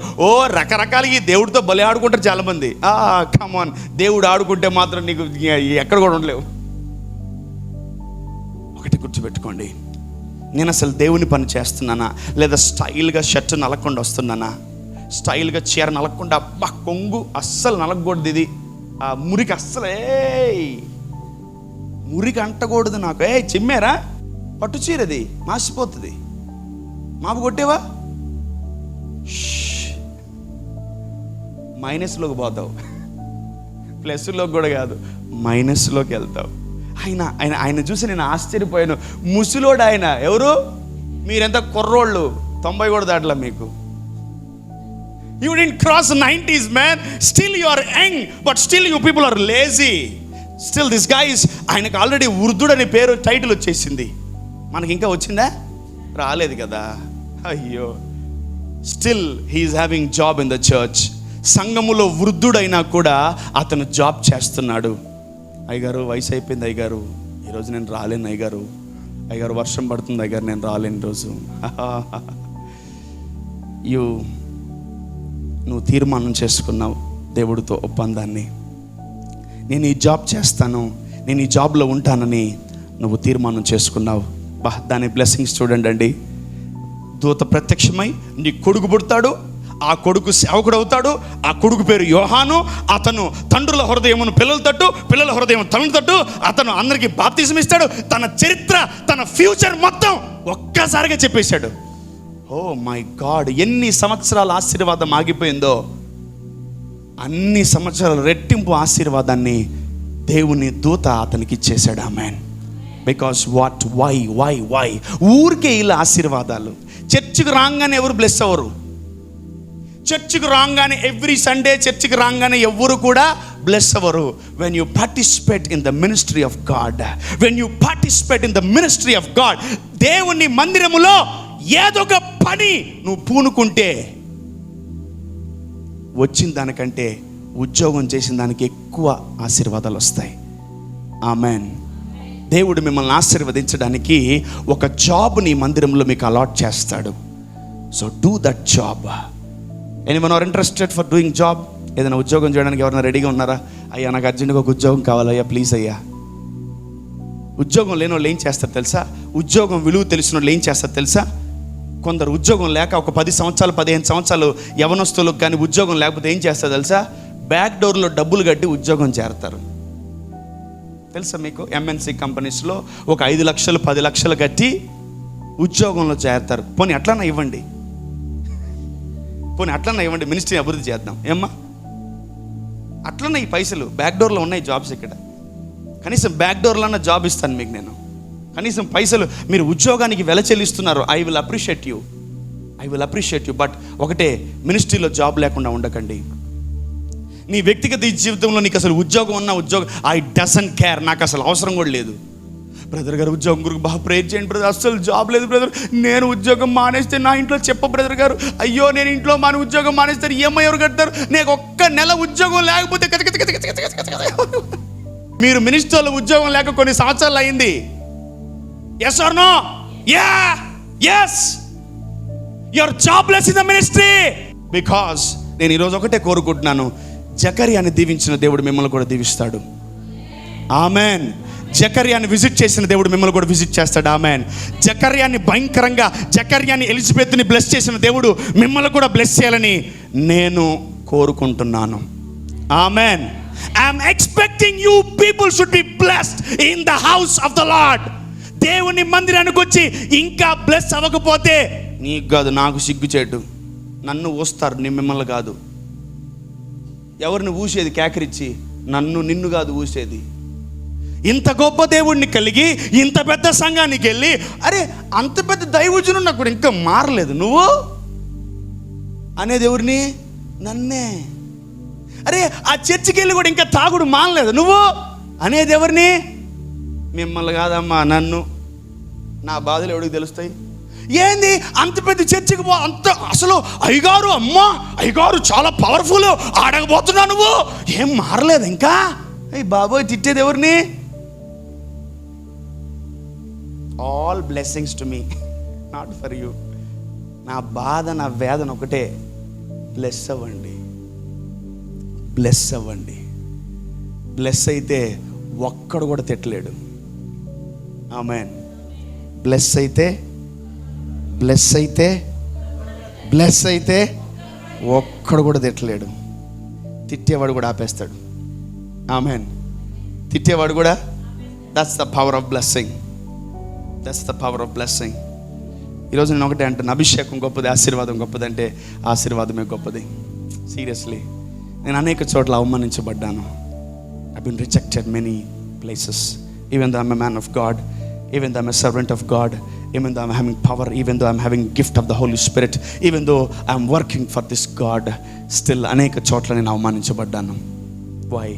రకరకాలుగా ఈ దేవుడితో బలి ఆడుకుంటారు చాలామంది. కమాన్, దేవుడు ఆడుకుంటే మాత్రం నీకు ఎక్కడ కూడా ఉండలేవు. ఒకటి గుర్తుపెట్టుకోండి, నేను అసలు దేవుని పని చేస్తున్నానా, లేదా స్టైల్గా షర్ట్ నలగకుండా వస్తున్నానా, స్టైల్గా చీర నలగకుండా, కొంగు అస్సలు నలగకూడదు, ఇది మురికి అస్సలే మురికి అంటకూడదు నాకు. చిమ్మారా పట్టు చీరది మాసిపోతుంది, మాపు కొట్టేవా మైనస్లోకి పోతావు, ప్లస్లోకి కూడా కాదు మైనస్లోకి వెళ్తావు. ఆయన చూసి నేను ఆశ్చర్యపోయాను. ముసలోడు ఆయన. ఎవరు? మీరెంత కుర్రోళ్ళు, 90 కూడా దాటలా మీకు. You didn't cross 90s, man. Still you are young, but still you people are lazy. Still this guy is, ఆయనకు ఆల్రెడీ వృద్ధుడు అనే పేరు, టైటిల్ వచ్చేసింది. మనకి ఇంకా వచ్చిందా? రాలేదు కదా. అయ్యో. Still he is having job in the church. సంఘములో వృద్ధుడైనా కూడా అతను జాబ్ చేస్తున్నాడు. అయ్యగారు వయసు అయిపోయింది అయ్యగారు, ఈరోజు నేను రాలేను అయ్యగారు, అయ్యగారు వర్షం పడుతుంది అయ్యగారు, నేను రాలేను ఈరోజు. నువ్వు తీర్మానం చేసుకున్నావు దేవుడితో ఒప్పందాన్ని, నేను ఈ జాబ్ చేస్తాను, నేను ఈ జాబ్లో ఉంటానని నువ్వు తీర్మానం చేసుకున్నావు. దాని బ్లెస్సింగ్స్ చూడండి. దూత ప్రత్యక్షమై నీ కొడుకు పుడతాడు, ఆ కొడుకు సేవకుడు అవుతాడు, ఆ కొడుకు పేరు యోహాను, అతను తండ్రుల హృదయమును పిల్లల తట్టు, పిల్లల హృదయం తండ్రుల తట్టు, అతను అందరికీ బాప్తిజం ఇస్తాడు. తన చరిత్ర, తన ఫ్యూచర్ మొత్తం ఒక్కసారిగా చెప్పేశాడు. ఓ మై గాడ్, ఎన్ని సంవత్సరాల ఆశీర్వాదం ఆగిపోయిందో అన్ని సంవత్సరాల రెట్టింపు ఆశీర్వాదాన్ని దేవుని దూత అతనికి ఇచ్చేశాడు. ఆమేన్. బికాస్ వాట్, వై ఊరికే ఇలా ఆశీర్వాదాలు. చర్చికి రాగానే ఎవరు బ్లెస్ అవ్వరు. చర్చికి రాగానే ఎవ్రీ సండే చర్చికి రాగానే ఎవరు కూడా బ్లెస్ అవ్వరు. When you participate in the ministry of God, దేవుని మందిరములో ఏదో ఒక పని నువ్వు పూనుకుంటే వచ్చిన దానికంటే ఉద్యోగం చేసిన దానికి ఎక్కువ ఆశీర్వాదాలు వస్తాయి. ఆమేన్. దేవుడు మిమ్మల్ని ఆశీర్వదించడానికి ఒక జాబ్ని మందిరంలో మీకు అలాట్ చేస్తాడు. So do that job. Anyone are interested for doing job? ఏదైనా ఉద్యోగం చేయడానికి ఎవరైనా రెడీగా ఉన్నారా? అయ్యా నాకు అర్జెంట్గా ఒక ఉద్యోగం కావాలయ్యా, ప్లీజ్ అయ్యా. ఉద్యోగం లేని వాళ్ళు ఏం చేస్తారు తెలుసా? ఉద్యోగం విలువ తెలిసిన వాళ్ళు ఏం చేస్తారు తెలుసా? కొందరు ఉద్యోగం లేక ఒక 10 సంవత్సరాలు 15 సంవత్సరాలు యవనస్తులకు కానీ ఉద్యోగం లేకపోతే ఏం చేస్తారు తెలుసా? బ్యాక్ డోర్లో డబ్బులు కట్టి ఉద్యోగం చేరతారు. తెలుసా మీకు? ఎంఎన్సి కంపెనీస్లో ఒక 5 లక్షలు 10 లక్షలు కట్టి ఉద్యోగంలో చేరతారు. పోనీ అట్లన్నా ఇవ్వండి, మినిస్ట్రీ అభివృద్ధి చేద్దాం ఏమ్మా. అట్లన్నా ఈ పైసలు బ్యాక్ డోర్లో ఉన్నాయి జాబ్స్. ఇక్కడ కనీసం బ్యాక్ డోర్లో అన్న జాబ్ ఇస్తాను మీకు నేను. కనీసం పైసలు మీరు ఉద్యోగానికి వెల చెల్లిస్తున్నారు. I will appreciate you. But ఒకటే, మినిస్ట్రీలో జాబ్ లేకుండా ఉండకండి. నీ వ్యక్తిగత జీవితంలో నీకు అసలు ఉద్యోగం ఉన్నా ఐ డజంట్ కేర్, నాకు అసలు అవసరం కూడా లేదు. బ్రదర్ గారు ఉద్యోగం గురించి బాగా ప్రేర్ చేయండి బ్రదర్, అసలు జాబ్ లేదు బ్రదర్, నేను ఉద్యోగం మానేస్తే నా ఇంట్లో బ్రదర్ గారు, అయ్యో నేను ఇంట్లో ఉద్యోగం మానేస్తారు, ఈఎంఐ ఎవరు కడతారు, నాకు ఒక్క నెల ఉద్యోగం లేకపోతే మీరు మినిస్టర్లో ఉద్యోగం లేక కొన్ని సంవత్సరాలు అయింది. Yes or no? Yeah. Yes. You're jobless in the ministry. Because నేను ఈరోజు ఒకటే కోరుకుంటున్నాను, జకర్యాని దీవించిన దేవుడు మిమ్మల్ని కూడా దీవిస్తాడు. ఆమెన్. జకర్యాని విజిట్ చేసిన దేవుడు మిమ్మల్ని కూడా విజిట్ చేస్తాడు. ఆమెన్. జకర్యాని ఎలిజబెత్ని బ్లెస్ చేసిన దేవుడు మిమ్మల్ని కూడా బ్లెస్ చేయాలని నేను కోరుకుంటున్నాను. Amen. I'm expecting you people should be blessed in the house of the Lord. దేవుని మందిరానికి వచ్చి ఇంకా బ్లెస్ అవ్వకపోతే నీకు కాదు నాకు సిగ్గుచేటు. నన్ను ఊస్తారు, మిమ్మల్ని కాదు. ఎవరిని ఊసేది కేకరిచ్చి? నిన్ను కాదు ఊసేది. ఇంత గొప్ప దేవుడిని కలిగి ఇంత పెద్ద సంఘానికి వెళ్ళి, అరే అంత పెద్ద దైవజనుడు నాకు కూడా ఇంకా మారలేదు నువ్వు అనేది ఎవరిని? నన్నే. అరే ఆ చర్చికి వెళ్ళి కూడా ఇంకా తాగుడు మానలేదు నువ్వు అనేది ఎవరిని? మిమ్మల్ని కాదమ్మా, నన్ను. నా బాధలు ఎవరికి తెలుస్తాయి? ఏంది అంత పెద్ద చర్చికి అంత అసలు అయ్యగారు చాలా పవర్ఫుల్ ఆడకపోతున్నా నువ్వు ఏం మారలేదు ఇంకా? అయ్యి బాబోయ్, తిట్టేది ఎవరిని? All blessings to me, not for you. నా బాధ, నా వేదన ఒకటే, బ్లెస్ అవ్వండి. బ్లెస్ అయితే ఒక్కడు కూడా తిట్టలేడు. ఆమేన్. బ్లెస్ అయితే ఒక్కడు కూడా తిట్టలేడు. తిట్టేవాడు కూడా ఆపేస్తాడు. ఆమేన్. తిట్టేవాడు కూడా. That's the power of blessing. ఈరోజు నేను ఒకటే అంటాను, అభిషేకం గొప్పది, ఆశీర్వాదం గొప్పది అంటే ఆశీర్వాదమే గొప్పది. సీరియస్లీ, నేను అనేక చోట్ల అవమానించబడ్డాను. I've been rejected many places, even though I'm a man of God, even though I'm a servant of God, even though I'm having power, even though I'm having gift of the Holy Spirit, even though I'm working for this God, still అనేక చోట్ల నేను అవమానించబడ్డాను. Why?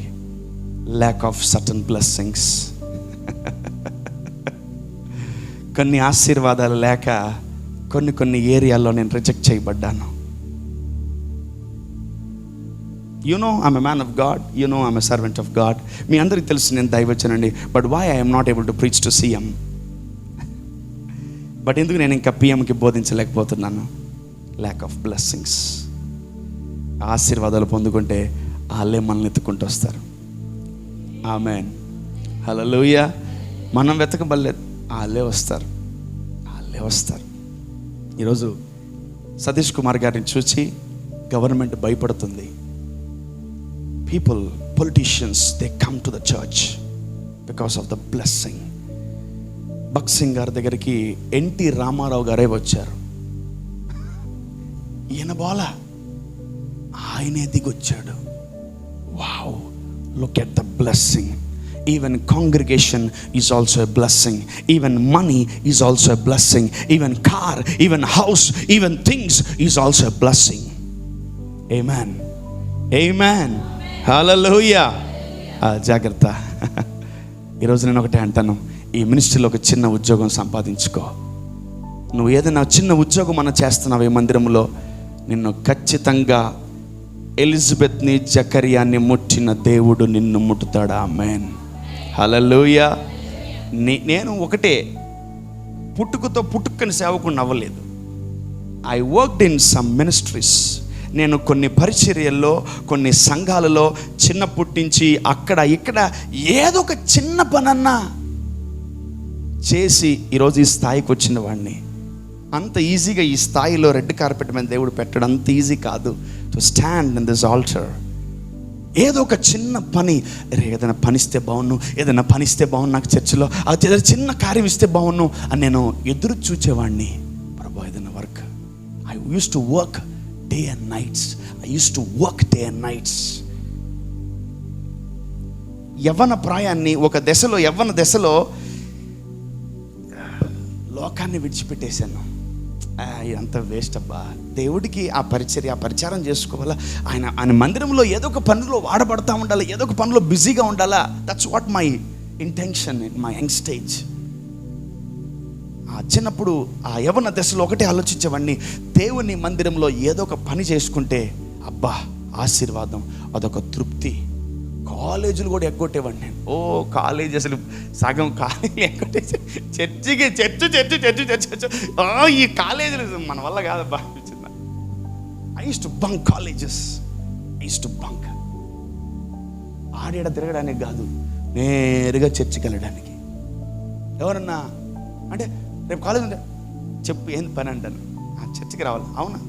Lack of certain blessings. కొన్ని ఆశీర్వాదాలు లేక కొన్ని ఏరియాల్లో నేను reject చేయబడ్డాను. You know I'm a man of God. You know I'm a servant of God. మీ అందరికీ తెలుసు నేను దైవజనుడిని. But why I am not able to preach to CM? But ఎందుకు నేను ఇంకా పిఎంకి బోధించలేకపోతున్నాను? Lack of blessings. ఆశీర్వాదాలు పొందుకుంటే వాళ్ళే మనల్ని ఎత్తుకుంటూ వస్తారు. ఆమెన్. హల్లెలూయా. మనం వెతకబడలేదు, వాళ్ళే వస్తారు. లేవస్తారు. ఈరోజు సతీష్ కుమార్ గారిని చూసి గవర్నమెంట్ భయపడుతుంది. People, politicians, they come to the church because of the blessing. Bhagat Singh గారి దగ్గరికి ఎన్టీ రామారావు గారే వచ్చారు. ఈయన బోలా, ఆయనే దిగొచ్చాడు. Wow, look at the blessing. Even congregation is also a blessing. Even money is also a blessing. Even car, even house, even things is also a blessing. Amen. Amen. Hallelujah. జాగ్రత్త. ఈరోజు నేను ఒకటే అంటాను, ఈ మినిస్ట్రీలో ఒక చిన్న ఉద్యోగం సంపాదించుకో. నువ్వు ఏదైనా చిన్న ఉద్యోగం అన్న చేస్తున్నావు ఈ మందిరంలో, నిన్ను ఖచ్చితంగా ఎలిజబెత్ని, జకర్యాని ముట్టిన దేవుడు నిన్ను ముట్టుతాడు. ఆమేన్. హల్లెలూయా. నేను ఒకటే, పుట్టుకని సేవకుని అవ్వలేదు. I worked in some ministries. నేను కొన్ని పరిచర్యల్లో, కొన్ని సంఘాలలో చిన్నప్పటి నుంచి అక్కడ ఇక్కడ ఏదో ఒక చిన్న పనన్నా చేసి ఈరోజు ఈ స్థాయికి వచ్చిన వాడిని. అంత ఈజీగా ఈ స్థాయిలో రెడ్ కార్పెట్ మీద దేవుడు పెట్టడం అంత ఈజీ కాదు. To stand in this altar. ఏదో ఒక చిన్న పని, ఏదైనా పనిస్తే బాగున్ను, ఏదైనా పనిస్తే బాగున్ను, నాకు చర్చిలో అది చిన్న కార్యం ఇస్తే బాగున్ను అని నేను ఎదురు చూచేవాడిని. ప్రభు ఏదైనా work. I use to work day and nights. I use to work day and nights. యవ్వన ప్రాయాన్ని ఒక దశలో, యవ్వన దశలో లోకాన్ని విడిచిపెట్టేశాను. అంత వేస్ట్ అబ్బా, దేవుడికి ఆ పరిచారం చేసుకోవాలా, ఆయన మందిరంలో ఏదో ఒక పనిలో వాడబడతా ఉండాలి, ఏదో ఒక పనిలో బిజీగా ఉండాలా. That's what my intention in my young stage. చిన్నప్పుడు ఆ యవ్వన దశలో ఒకటే ఆలోచించేవాడిని, దేవుని మందిరంలో ఏదో ఒక పని చేసుకుంటే అబ్బా ఆశీర్వాదం, అదొక తృప్తి. కాలేజీలు కూడా ఎగ్గొట్టేవాడిని నేను. కాలేజీ అసలు సగం కాలేజీ ఎగ్గొట్టేసి చర్చ్ ఈ కాలేజీలు మన వల్ల కాదబ్బా అనిపించింది. I use to bunk colleges. I use to bunk. ఆడేడ తిరగడానికి కాదు, నేరుగా చర్చికి వెళ్ళడానికి. ఎవరన్నా అంటే రేపు కాలేజ్ ఉంటే చెప్పు ఏంది పని అంటాను, చర్చికి రావాలి. అవునా,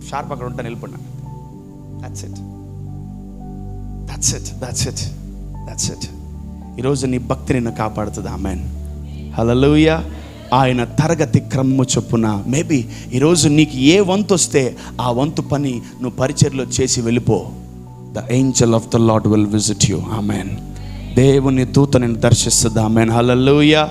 షార్ప్ అక్కడ ఉంటాను, వెళ్ళిపోయినా. That's it. ఈరోజు నీ భక్తి నిన్ను కాపాడుతుంది. ఆమేన్. హల్లెలూయా. ఆయన తరగతి క్రమము చొప్పున మేబీ ఈరోజు నీకు ఏ వంతు వస్తే ఆ వంతు పని నువ్వు పరిచర్యలో చేసి వెళ్ళిపో. The angel of the Lord will visit you. Amen. దేవుని దూత నిన్ను దర్శిస్తుంది. ఆమేన్. హల్లెలూయా.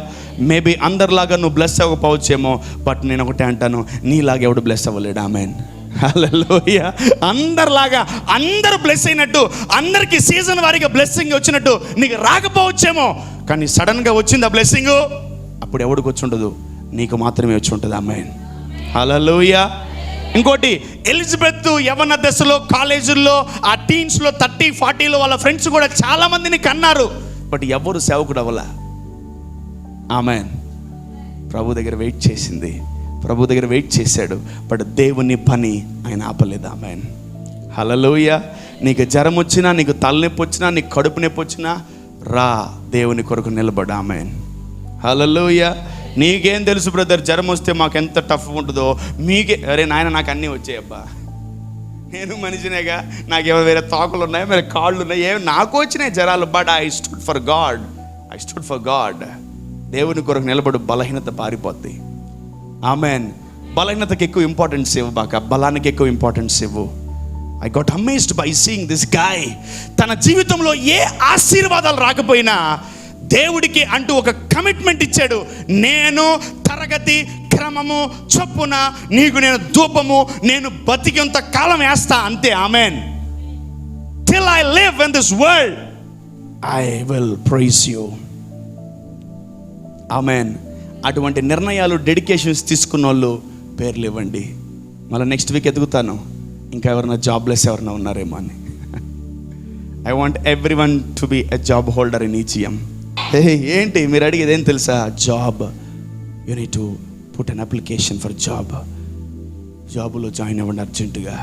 మేబీ అందరిలాగా నువ్వు బ్లెస్ అవ్వకపోవచ్చేమో, బట్ నేను ఒకటే అంటాను, నీలాగా ఎవడు బ్లెస్ అవ్వలేడు. ఆమేన్. హల్లెలూయా. అందరిలాగా అందరూ బ్లెస్ అయినట్టు, అందరికీ సీజన్ వారీగా బ్లెస్సింగ్ వచ్చినట్టు నీకు రాకపోవచ్చేమో, కానీ సడన్గా వచ్చింది ఆ బ్లెస్సింగ్. అప్పుడు ఎవడికి వచ్చి ఉండదు, నీకు మాత్రమే వచ్చి ఉంటుంది. ఆమేన్. హల్లెలూయా. ఇంకోటి, ఎలిజబెత్ యవ్వన దశలో కాలేజీల్లో ఆ టీన్స్లో 30-40లో వాళ్ళ ఫ్రెండ్స్ కూడా చాలా మందిని కన్నారు, బట్ ఎవరు సేవకుడు అవ్వలా. ఆమేన్. ప్రభు దగ్గర వెయిట్ చేసింది, ప్రభు దగ్గర వెయిట్ చేశాడు, బట్ దేవుని పని ఆయన ఆపలేదు. ఆమేన్. హల్లెలూయా. నీకు జ్వరం వచ్చినా, నీకు తలనొప్పి వచ్చినా, నీకు కడుపు నొప్పి వచ్చినా రా, దేవుని కొరకు నిలబడు. ఆమేన్. హల్లెలూయా. నీకేం తెలుసు బ్రదర్, జ్వరం వస్తే మాకు ఎంత టఫ్ ఉంటుందో, మీకే అరే నాయన నాకు అన్నీ వచ్చాయబ్బా, నేను మనిషినేగా, నాకేమో వేరే తోకలు ఉన్నాయి, వేరే కాళ్ళు ఉన్నాయి, ఏమి నాకు వచ్చినాయి జ్వరాలు, but I stood for God. దేవుని కొరకు నిలబడు, బలహీనత పారిపోద్ది. ఆమెన్. బలహీనతకి ఎక్కువ ఇంపార్టెన్స్ ఇవ్వబాక, బలానికి ఎక్కువ ఇంపార్టెన్స్ ఇవ్వు. I got amazed by seeing this guy. తన జీవితంలో ఏ ఆశీర్వాదాలు రాకపోయినా దేవుడికి అంటూ ఒక కమిట్మెంట్ ఇచ్చాడు. నేను తరగతి క్రమము చొప్పున నీకు నేను ధూపము, నేను బతికింత కాలం వేస్తా, అంతే. Amen. Till I live in this world I will praise you. Amen. అటువంటి నిర్ణయాలు, డెడికేషన్స్ తీసుకున్న వాళ్ళు పేర్లు ఇవ్వండి. మళ్ళీ నెక్స్ట్ వీక్ ఎదుగుతాను, ఇంకా ఎవరైనా జాబ్లెస్ ఎవరైనా ఉన్నారేమో అని. I want every one to be a job holder in EGM. ఏంటి మీరు అడిగేది ఏం తెలుసా? Job. You need to put an application for job. జాబులో జాయిన్ అవ్వండి అర్జెంటుగా.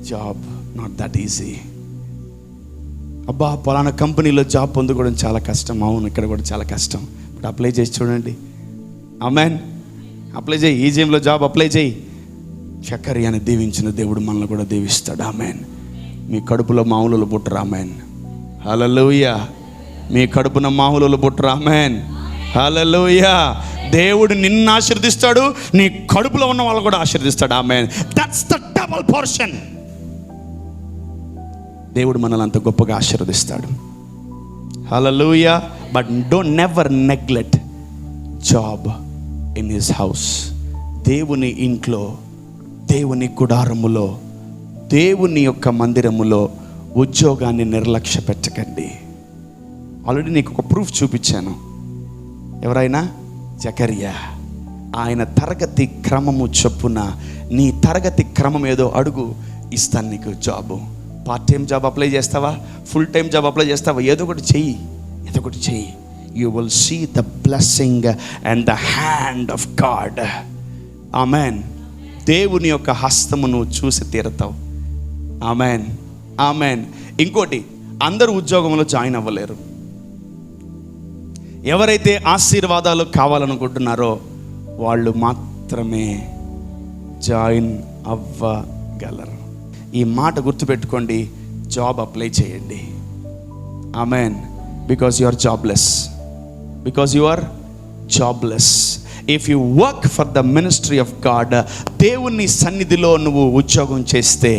Job not that easy. అబ్బా పలానా కంపెనీలో జాబ్ పొందుకోవడం చాలా కష్టం. అవును, ఇక్కడ కూడా చాలా కష్టం, బట్ అప్లై చేసి చూడండి. ఆమెన్. అప్లై చేయి, ఈజీఎంలో జాబ్ అప్లై చేయి. జకర్యాని దీవించిన దేవుడు మనల్ని కూడా దీవిస్తాడు. ఆమెన్. మీ కడుపులో మామూలు పుట్టరు. ఆమెన్. హల్లెలూయా. మీ కడుపున మామూలు పుట్టరు. ఆమెన్. హల్లెలూయా. దేవుడు నిన్ను ఆశీర్వదిస్తాడు, నీ కడుపులో ఉన్న వాళ్ళు కూడా ఆశీర్వదిస్తాడు. Amen. That's the double portion. దేవుడు మనల్ని అంత గొప్పగా ఆశీర్వదిస్తాడు. Hallelujah. But don't never neglect job in his house. దేవుని ఇంట్లో, దేవుని గుడారములో, దేవుని యొక్క మందిరములో ఉద్యోగాన్ని నిర్లక్ష్య పెట్టకండి. ఆల్రెడీ నీకు ఒక ప్రూఫ్ చూపించాను. ఎవరైనా? జకర్యా. ఆయన తరగతి క్రమము చొప్పున, నీ తరగతి క్రమం ఏదో అడుగు, ఇస్తాను నీకు job. Part time job apply చేస్తావా? ఫుల్ టైం జాబ్ అప్లై చేస్తావా? ఏదో ఒకటి చెయ్యి, ఏదో ఒకటి చెయ్యి. You will see the blessing and the hand of God. Amen. దేవుని యొక్క హస్తమును చూసి తీరతావు. ఆమెన్. ఆమెన్. ఇంకోటి, అందరూ ఉద్యోగంలో జాయిన్ అవ్వలేరు. ఎవరైతే ఆశీర్వాదాలు కావాలనుకుంటున్నారో వాళ్ళు మాత్రమే జాయిన్ అవ్వగలరు. ఈ మాట గుర్తుపెట్టుకోండి. జాబ్ అప్లై చేయండి. Amen. Because you are jobless. Because you are jobless. If you work for the ministry of God, దేవుని సన్నిధిలో నువ్వు ఉద్యోగం చేస్తే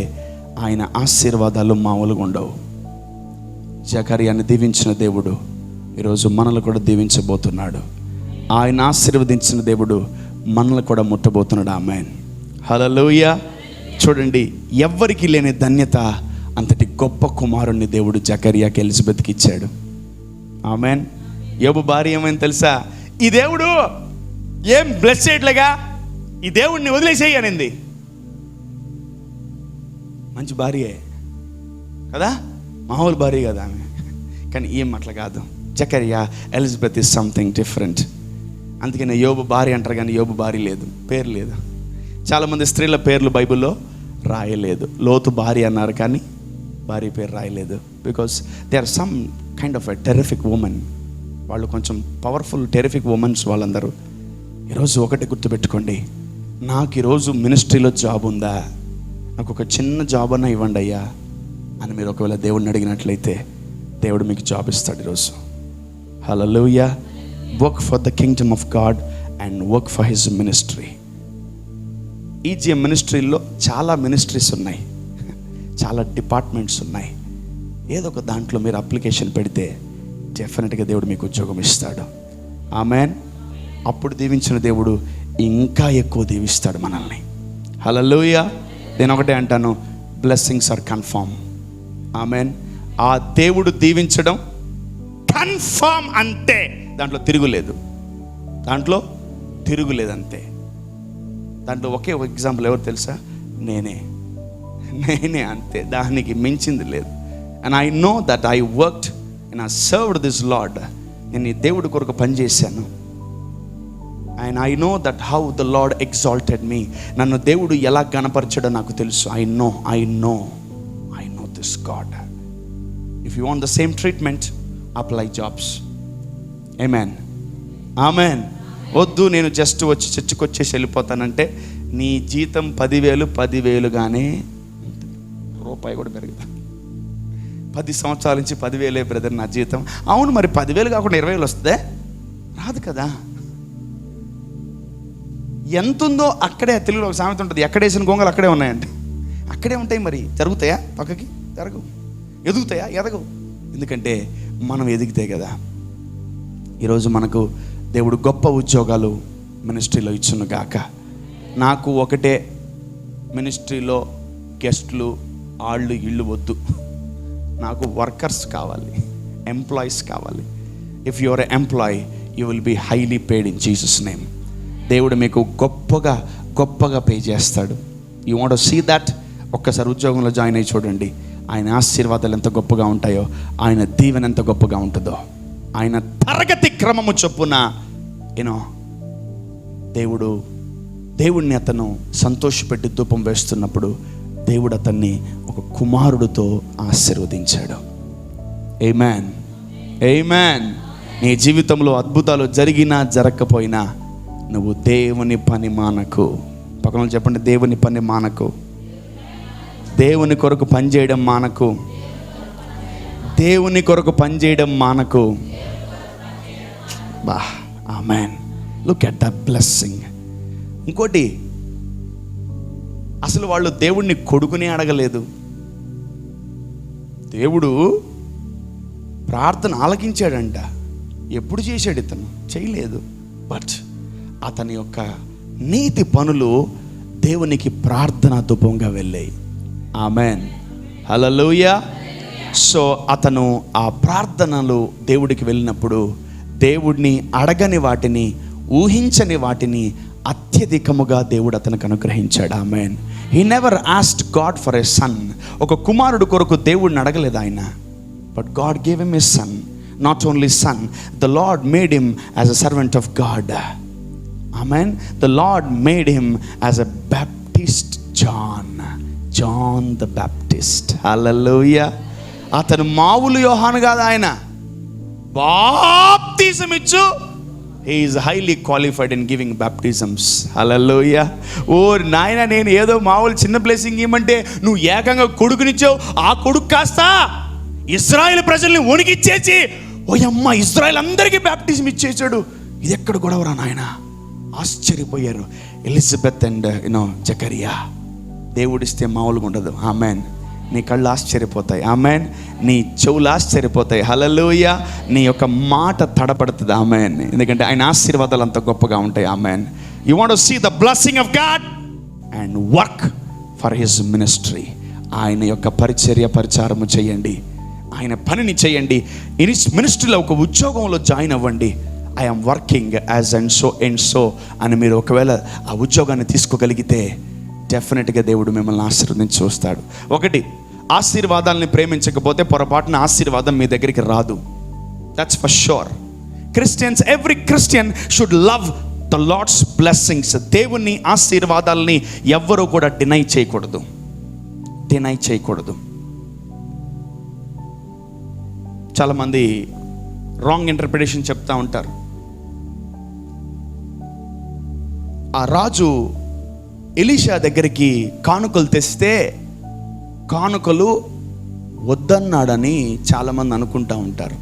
ఆయన ఆశీర్వాదాలు మామూలుగా ఉండవు. జకర్యాని దీవించిన దేవుడు ఈరోజు మనల్ని కూడా దీవించబోతున్నాడు. ఆయన ఆశీర్వదించిన దేవుడు మనల్ని కూడా ముట్టబోతున్నాడు. ఆమెన్. హల్లెలూయా. చూడండి, ఎవ్వరికి లేని ధన్యత అంతటి గొప్ప కుమారుణ్ణి దేవుడు జకర్యాకి, ఎలిజబెత్కి ఇచ్చాడు. ఆమెన్. యోబు భార్య ఏమైంది తెలుసా? ఈ దేవుడు ఏం బ్లెస్ చేయట్లేగా, ఈ దేవుడిని వదిలేసేయి అనింది. మంచి భార్యే కదా, మామూలు భార్య కదా ఆమె. కానీ ఏం అట్లా కాదు. జకర్యా, ఎలిజబెత్ ఇస్ సంథింగ్ డిఫరెంట్. అందుకని యోబు భార్య అంటారు కానీ యోబు భార్య లేదు, పేరు లేదు. చాలామంది స్త్రీల పేర్లు బైబిల్లో రాయలేదు. లోతు భార్య అన్నారు కానీ భార్య పేరు రాయలేదు. Because they are some kind of a terrific women. వాళ్ళు కొంచెం పవర్ఫుల్ టెరిఫిక్ ఉమెన్స్ వాళ్ళందరూ. ఈరోజు ఒకటి గుర్తుపెట్టుకోండి, నాకు ఈరోజు మినిస్ట్రీలో జాబ్ ఉందా, నాకు ఒక చిన్న జాబ్ అన్నా ఇవ్వండి అయ్యా అని మీరు ఒకవేళ దేవుడిని అడిగినట్లయితే దేవుడు మీకు జాబ్ ఇస్తాడు ఈరోజు. Hallelujah. Work for the kingdom of God and work for his ministry. EGM మినిస్ట్రీలో చాలా మినిస్ట్రీస్ ఉన్నాయి, చాలా డిపార్ట్మెంట్స్ ఉన్నాయి. ఏదో ఒక దాంట్లో మీరు అప్లికేషన్ పెడితే డెఫినెట్గా దేవుడు మీకు ఉద్యోగం ఇస్తాడు. ఆమెన్. అప్పుడు దీవించిన దేవుడు ఇంకా ఎక్కువ దీవిస్తాడు మనల్ని. హల్లెలూయా. నేను ఒకటే అంటాను, బ్లెస్సింగ్స్ ఆర్ కన్ఫర్మ్. ఆమెన్. ఆ దేవుడు దీవించడం కన్ఫర్మ్ అంతే, దాంట్లో తిరుగులేదు. దాంట్లో తిరుగులేదు అంతే. దాంట్లో ఒకే ఒక ఎగ్జాంపుల్ ఎవరు తెలుసా? నేనే అంతే, దానికి మించింది లేదు. And I know that I worked and I served this Lord. నేను ఈ దేవుడి కొరకు పనిచేశాను. And I know that how the Lord exalted me. నన్ను దేవుడు ఎలా గణపరచాడో నాకు తెలుసు. I know this God. If you want the same treatment, apply jobs. Amen. Amen. వద్దు నేను జస్ట్ వచ్చి చర్చికి వచ్చేసి వెళ్ళిపోతానంటే నీ జీతం 10,000గానే రూపాయి కూడా పెరుగుతుంది. 10 సంవత్సరాల నుంచి 10,000 బ్రదర్ నా జీతం. అవును, మరి 10,000 కాకుండా 20,000 వస్తుందే? రాదు కదా. ఎంత ఉందో అక్కడే, తెలుగులో ఒక సామెత ఉంటుంది, ఎక్కడేసిన గొంగలు అక్కడే ఉన్నాయంటే. అక్కడే ఉంటాయి. మరి జరుగుతాయా? పక్కకి జరగవు. ఎదుగుతాయా? ఎదగవు. ఎందుకంటే మనం ఎదిగితే కదా. ఈరోజు మనకు దేవుడు గొప్ప ఉద్యోగాలు మినిస్ట్రీలో ఇచ్చును గాక. నాకు ఒకటే, మినిస్ట్రీలో గెస్ట్లు ఆళ్ళు ఇళ్ళు వద్దు. నాకు వర్కర్స్ కావాలి, ఎంప్లాయీస్ కావాలి. If you are a employee, you will be highly paid in Jesus name. దేవుడు మీకు గొప్పగా పే చేస్తాడు. You want to see that? ఒక్కసారి ఉద్యోగంలో జాయిన్ అయ్యి చూడండి. ఆయన ఆశీర్వాదాలు ఎంత గొప్పగా ఉంటాయో, ఆయన దీవెన ఎంత గొప్పగా ఉంటుందో. ఆయన తరగతి క్రమము చొప్పున దేవుడిని అతను సంతోషపెట్టి ధూపం వేస్తున్నప్పుడు దేవుడు అతన్ని ఒక కుమారుడితో ఆశీర్వదించాడు. ఆమేన్. ఆమేన్. నీ జీవితంలో అద్భుతాలు జరిగినా జరగకపోయినా నువ్వు దేవుని పని మానకు. పక్కన చెప్పండి, దేవుని పని మానకు. దేవుని కొరకు పనిచేయడం మానకు. దేవుని కొరకు పనిచేయడం మానకు. బా, amen. Look at the blessing. ఇంకోటి, అసలు వాళ్ళు దేవుణ్ణి కొడుకునే అడగలేదు. దేవుడు ప్రార్థన ఆలకించాడంట. ఎప్పుడు చేశాడు? ఇతను చేయలేదు. బట్ అతని యొక్క నీతి పనులు దేవునికి ప్రార్థనా ధూపంగా వెళ్ళాయి. ఆమేన్, హల్లెలూయా. సో అతను ఆ ప్రార్థనలు దేవుడికి వెళ్ళినప్పుడు దేవుడిని అడగని వాటిని, ఊహించని వాటిని అత్యధికముగా దేవుడు అతనికి అనుగ్రహించాడు. Amen. He never asked God for a son. ఒక కుమారుడు కొరకు దేవుడిని అడగలేదు ఆయన. But God gave him a son. Not only son, the Lord made him as a servant of God. Amen. The Lord made him as a baptist John the baptist. Hallelujah. అతను మామూలు యోహాను కాదు, ఆయన బాప్తిజం ఇచ్చు. He is highly qualified in giving baptisms. Hallelujah. ఓ నాయన, నేను ఏదో మామూలు చిన్న బ్లెస్సింగ్ ఇవ్వమంటే నువ్వు ఏకంగా కొడుకునిచ్చావు. ఆ కొడుకు కాస్త ఇశ్రాయేల్ ప్రజల్ని వణికిచ్చేసి, ఓయమ్మ, ఇశ్రాయేల్ అందరికీ బ్యాప్టిజం ఇచ్చేసాడు. ఇది ఎక్కడ గొడవరా నాయన? ఆశ్చర్యపోయారు ఎలిజబెత్ అండ్ జకరియా. దేవుడిస్తే మామూలుగా ఉండదు. ఆమెన్. నీ కళ్ళు ఆశ్చర్యపోతాయి. ఆమెన్. నీ చెవులు ఆశ్చర్యపోతాయి. హల్లెలూయా. నీ యొక్క మాట తడపడుతుంది. ఆమెన్. ఎందుకంటే ఆయన ఆశీర్వాదాలు అంత గొప్పగా ఉంటాయి. Amen. You want to see the blessing of God and work for his ministry. ఆయన యొక్క పరిచర్యము చేయండి, ఆయన పనిని చేయండి. మినిస్ట్రీలో ఒక ఉద్యోగంలో జాయిన్ అవ్వండి. I'm working as and so అని మీరు ఒకవేళ ఆ ఉద్యోగాన్ని తీసుకోగలిగితే డెఫినెట్గా దేవుడు మిమ్మల్ని ఆశీర్వదించి చూస్తాడు. ఒకటి, ఆశీర్వాదాలని ప్రేమించకపోతే పొరపాటున ఆశీర్వాదం మీ దగ్గరికి రాదు. That's for sure. Christians, every Christian should love the Lord's blessings. దేవుని ఆశీర్వాదాలని ఎవ్వరూ కూడా డినై చేయకూడదు. చాలామంది రాంగ్ ఇంటర్ప్రిటేషన్ చెప్తా ఉంటారు. ఆ రాజు ఎలీషా దగ్గరికి కానుకలు తెస్తే కానుకలు వద్దన్నాడని చాలామంది అనుకుంటా ఉంటారు.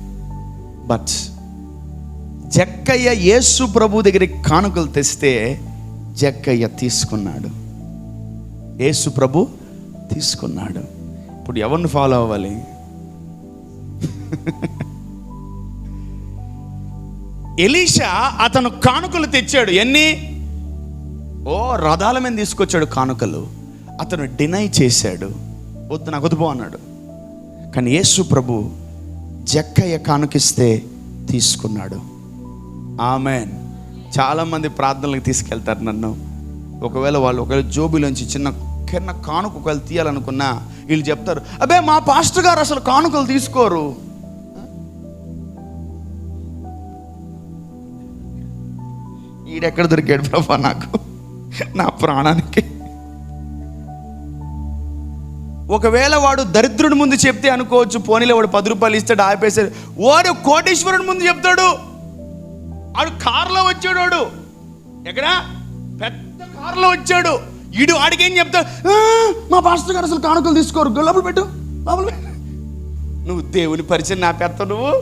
బట్ జక్కయ్య యేసు ప్రభు దగ్గరికి కానుకలు తెస్తే జక్కయ్య తీసుకున్నాడు. యేసు ప్రభు తీసుకున్నాడు. ఇప్పుడు ఎవరిని ఫాలో అవ్వాలి? ఎలీషా అతను కానుకలు తెచ్చాడు. ఎన్ని? రథాల మీద తీసుకొచ్చాడు కానుకలు. అతను డినై చేశాడు. వద్దు, నాకు వద్దు అన్నాడు. కానీ యేసు ప్రభు జక్కయ్య కానుకిస్తే తీసుకున్నాడు. ఆమెన్. చాలామంది ప్రార్థనలకు తీసుకెళ్తారు నన్ను. ఒకవేళ జోబులోంచి చిన్న కానుక ఒకవేళ తీయాలనుకున్నా వీళ్ళు చెప్తారు, అబ్బే మా పాస్టర్ గారు అసలు కానుకలు తీసుకోరు. ఈడెక్కడ దొరికాడు ప్రభా నాకు, నా ప్రాణానికి? ఒకవేళ వాడు దరిద్రుడి ముందు చెప్తే అనుకోవచ్చు, పోనీలో వాడు 10 రూపాయలు ఇస్తాడు, ఆపేశాడు. వాడు కోటీశ్వరుడి ముందు చెప్తాడు. వాడు కారులో వచ్చాడు. వాడు ఎక్కడ పెద్ద కారులో వచ్చాడు. ఈడు ఆడికేం చెప్తాడు, మా పాస్టర్ గారు అసలు కానుకలు తీసుకోరు, లోపల పెట్టు. నువ్వు దేవుని పరిచయం నా పెడతావు నువ్వు.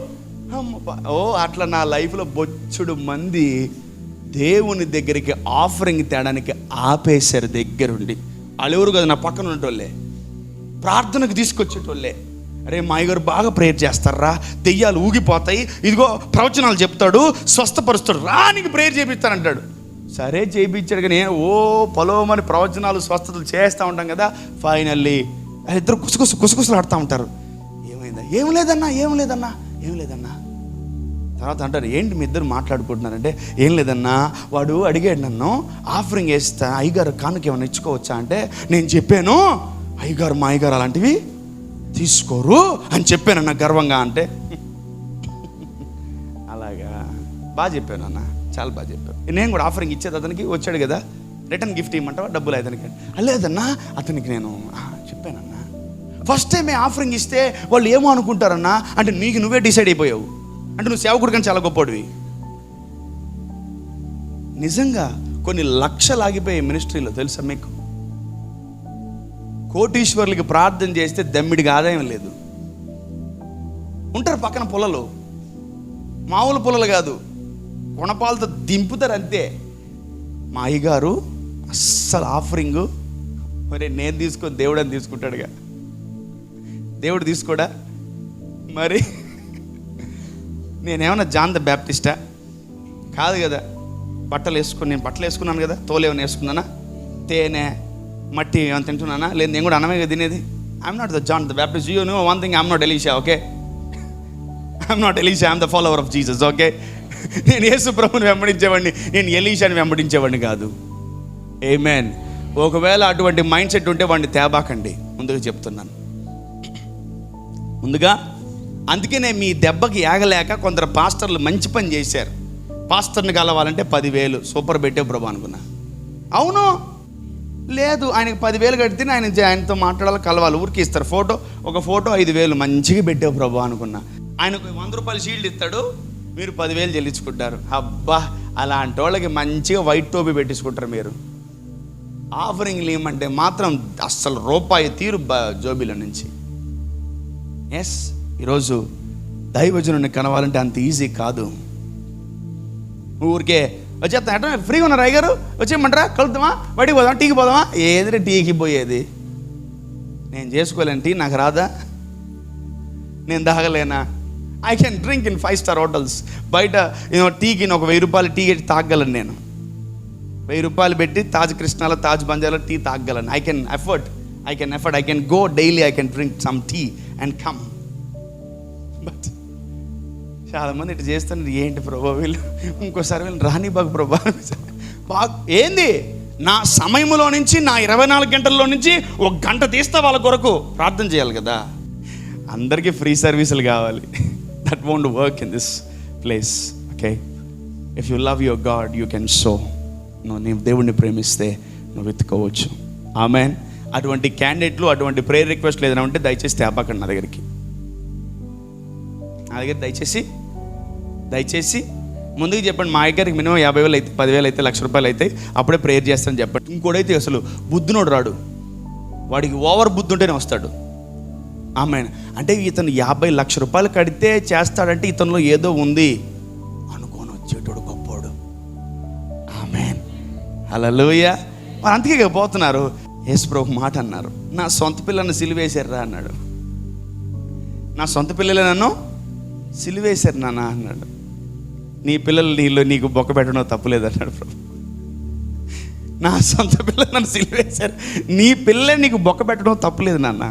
అట్లా నా లైఫ్లో బొచ్చుడు మంది దేవుని దగ్గరికి ఆఫరింగ్ తేడానికి ఆపేశారు దగ్గరుండి. వాళ్ళు ఎవరు కదా, నా పక్కన ఉండేటోళ్ళే, ప్రార్థనకు తీసుకొచ్చేటోళ్ళే. అరే మా అయ్యగారు బాగా ప్రేయర్ చేస్తారా, దెయ్యాలు ఊగిపోతాయి, ఇదిగో ప్రవచనాలు చెప్తాడు, స్వస్థపరుస్తాడు, నీకు ప్రేయర్ చేపిస్తానంటాడు. సరే చేయించాడు. కానీ పొలవమని ప్రవచనాలు స్వస్థతలు చేస్తూ ఉంటాం కదా. ఫైనల్లీ ఇద్దరు కుసకుసలు ఆడుతూ ఉంటారు. ఏమైందా? ఏం లేదన్నా. తర్వాత అంటారు, ఏంటి మీ ఇద్దరు మాట్లాడుకుంటున్నారంటే, ఏం లేదన్నా, వాడు అడిగాడు నన్ను ఆఫరింగ్ వేస్తా, అయ్యగారు కానుక ఏమైనా ఇచ్చుకోవచ్చా అంటే, నేను చెప్పాను అయ్యగారు మా అయ్యగారు అలాంటివి తీసుకోరు అని చెప్పానన్న గర్వంగా. అంటే అలాగా బాగా చెప్పాను అన్న, చాలా బాగా చెప్పాను. నేను కూడా ఆఫరింగ్ ఇచ్చేది అతనికి, వచ్చాడు కదా, రిటర్న్ గిఫ్ట్ ఇవ్వమంటావా, డబ్బులు అతనికి? లేదన్నా, అతనికి నేను చెప్పానన్నా. ఫస్ట్ టైం ఆఫరింగ్ ఇస్తే వాళ్ళు ఏమో అనుకుంటారన్నా అంటే నీకు నువ్వే డిసైడ్ అయిపోయావు. అంటే నువ్వు సేవకుడు కానీ చాలా గొప్పడివి. నిజంగా కొన్ని లక్షలు ఆగిపోయాయి మినిస్ట్రీలో, తెలుసా మీకు? కోటీశ్వర్లకి ప్రార్థన చేస్తే దమ్మిడికి ఆదాయం లేదు. ఉంటారు పక్కన పొలలు, మామూలు పొలలు కాదు, కొనపాలతో దింపుతారు అంతే. మా అయ్యగారు అస్సలు ఆఫరింగు, మరి నేను తీసుకొని దేవుడు అని తీసుకుంటాడుగా, దేవుడు తీసుకోడా? మరి నేనేమన్నా జాన్ ద బ్యాప్టిస్టా? కాదు కదా. నేను బట్టలు వేసుకున్నాను కదా, తోలేమని వేసుకున్నానా? తేనె మట్టి ఏమైనా తింటున్నానా? లేదు, నేను కూడా అన్నమే కదా తినేది. I'm not the John the Baptist. You know one thing, I'm not Elisha, okay? I'm not Elisha, I'm the follower of Jesus, okay? నేను యేసు ప్రభుని వెంబడించేవాడిని, నేను ఎలీషాని వెంబడించేవాడిని కాదు. ఆమేన్. ఒకవేళ అటువంటి మైండ్ సెట్ ఉంటే వాడిని తేబాకండి, ముందుగా చెప్తున్నాను. ముందుగా అందుకనే మీ దెబ్బకి ఏగలేక కొందరు పాస్టర్లు మంచి పని చేశారు. పాస్టర్ని కలవాలంటే 10,000 సూపర్ పెట్టే ప్రభు అనుకున్నా. అవును, లేదు, ఆయనకి 10,000 కడితే ఆయనతో మాట్లాడాలి, కలవాలి, ఊరికి ఇస్తారు. ఒక ఫోటో 5,000 మంచిగా పెట్టే ప్రభు అనుకున్నా. ఆయనకు 100 రూపాయలు షీల్డ్ ఇస్తాడు, మీరు 10,000 చెల్లించుకుంటారు. అబ్బా, అలాంటి వాళ్ళకి మంచిగా వైట్ టోపీ పెట్టించుకుంటారు మీరు. ఆఫరింగ్లు ఏమంటే మాత్రం అస్సలు రూపాయి తీరు జోబీల నుంచి. ఎస్, ఈరోజు దైవజనుని కనవాలంటే అంత ఈజీ కాదు. ఊరికే వచ్చేస్తా అంటే ఫ్రీగా ఉన్నారు అయ్యగారు, వచ్చేయమంటారా, కలుద్దామా, బయటికి పోదామా, టీకి పోదామా? ఏదిరే టీకి పోయేది? నేను చేసుకోలేను టీ, నాకు రాదా? నేను తాగలేనా? I can drink in 5-star hotels. బయట టీకి ఒక 1,000 రూపాయలు టీ తాగలను. నేను 1,000 రూపాయలు పెట్టి తాజ్ కృష్ణాలో, తాజ్ బంజారాలో టీ తాగలను. I can afford, I can go daily, I can drink some tea and come. But చాలామంది ఇటు చేస్తున్నారు, ఏంటి ప్రభా వీళ్ళు, ఇంకోసారి వీళ్ళు రాని బాగు ప్రభా. ఏంది, నా సమయంలో నుంచి, నా 24 గంటల్లో నుంచి 1 గంట తీస్తా వాళ్ళ కొరకు ప్రార్థన చేయాలి కదా. అందరికీ ఫ్రీ సర్వీసులు కావాలి. That won't work in this place, okay? If you love your God you can so. నువ్వు దేవుడిని ప్రేమిస్తే నువ్వు వెతుకోవచ్చు. ఆమెన్. అటువంటి క్యాండిడేట్లు, అటువంటి ప్రేయర్ రిక్వెస్ట్లు ఏదైనా ఉంటే దయచేసి తేపాకండి నా దగ్గరికి. దయచేసి ముందుకు చెప్పండి. మా దగ్గరికి మినిమం 50,000 అయితే, 10,000 అయితే, 1,00,000 రూపాయలు అయితే అప్పుడే ప్రేయర్ చేస్తానని చెప్పండి. ఇంకోడైతే అసలు బుద్ధినోడు రాడు, వాడికి ఓవర్ బుద్ధి ఉంటేనే వస్తాడు. ఆమెన్. అంటే ఇతను 50,00,000 రూపాయలు కడితే చేస్తాడంటే ఇతనిలో ఏదో ఉంది అనుకోని వచ్చేటోడు గొప్పోడు. ఆమెన్. హల్లెలూయా. మరి అందుకే పోతున్నారు. యేసు ప్రభు మాట అన్నారు, నా సొంత పిల్లలను సిలువేశారా అన్నాడు. నా సొంత పిల్లలే నన్ను సిలువేశారు నాన్న అన్నాడు. నీ పిల్లలు నీకు బొక్క పెట్టడం తప్పులేదు అన్నాడు ప్రభు. నా సొంత పిల్లలు నన్ను సిలువేశారు, నీ పిల్లలే నీకు బొక్క పెట్టడం తప్పులేదు నాన్న.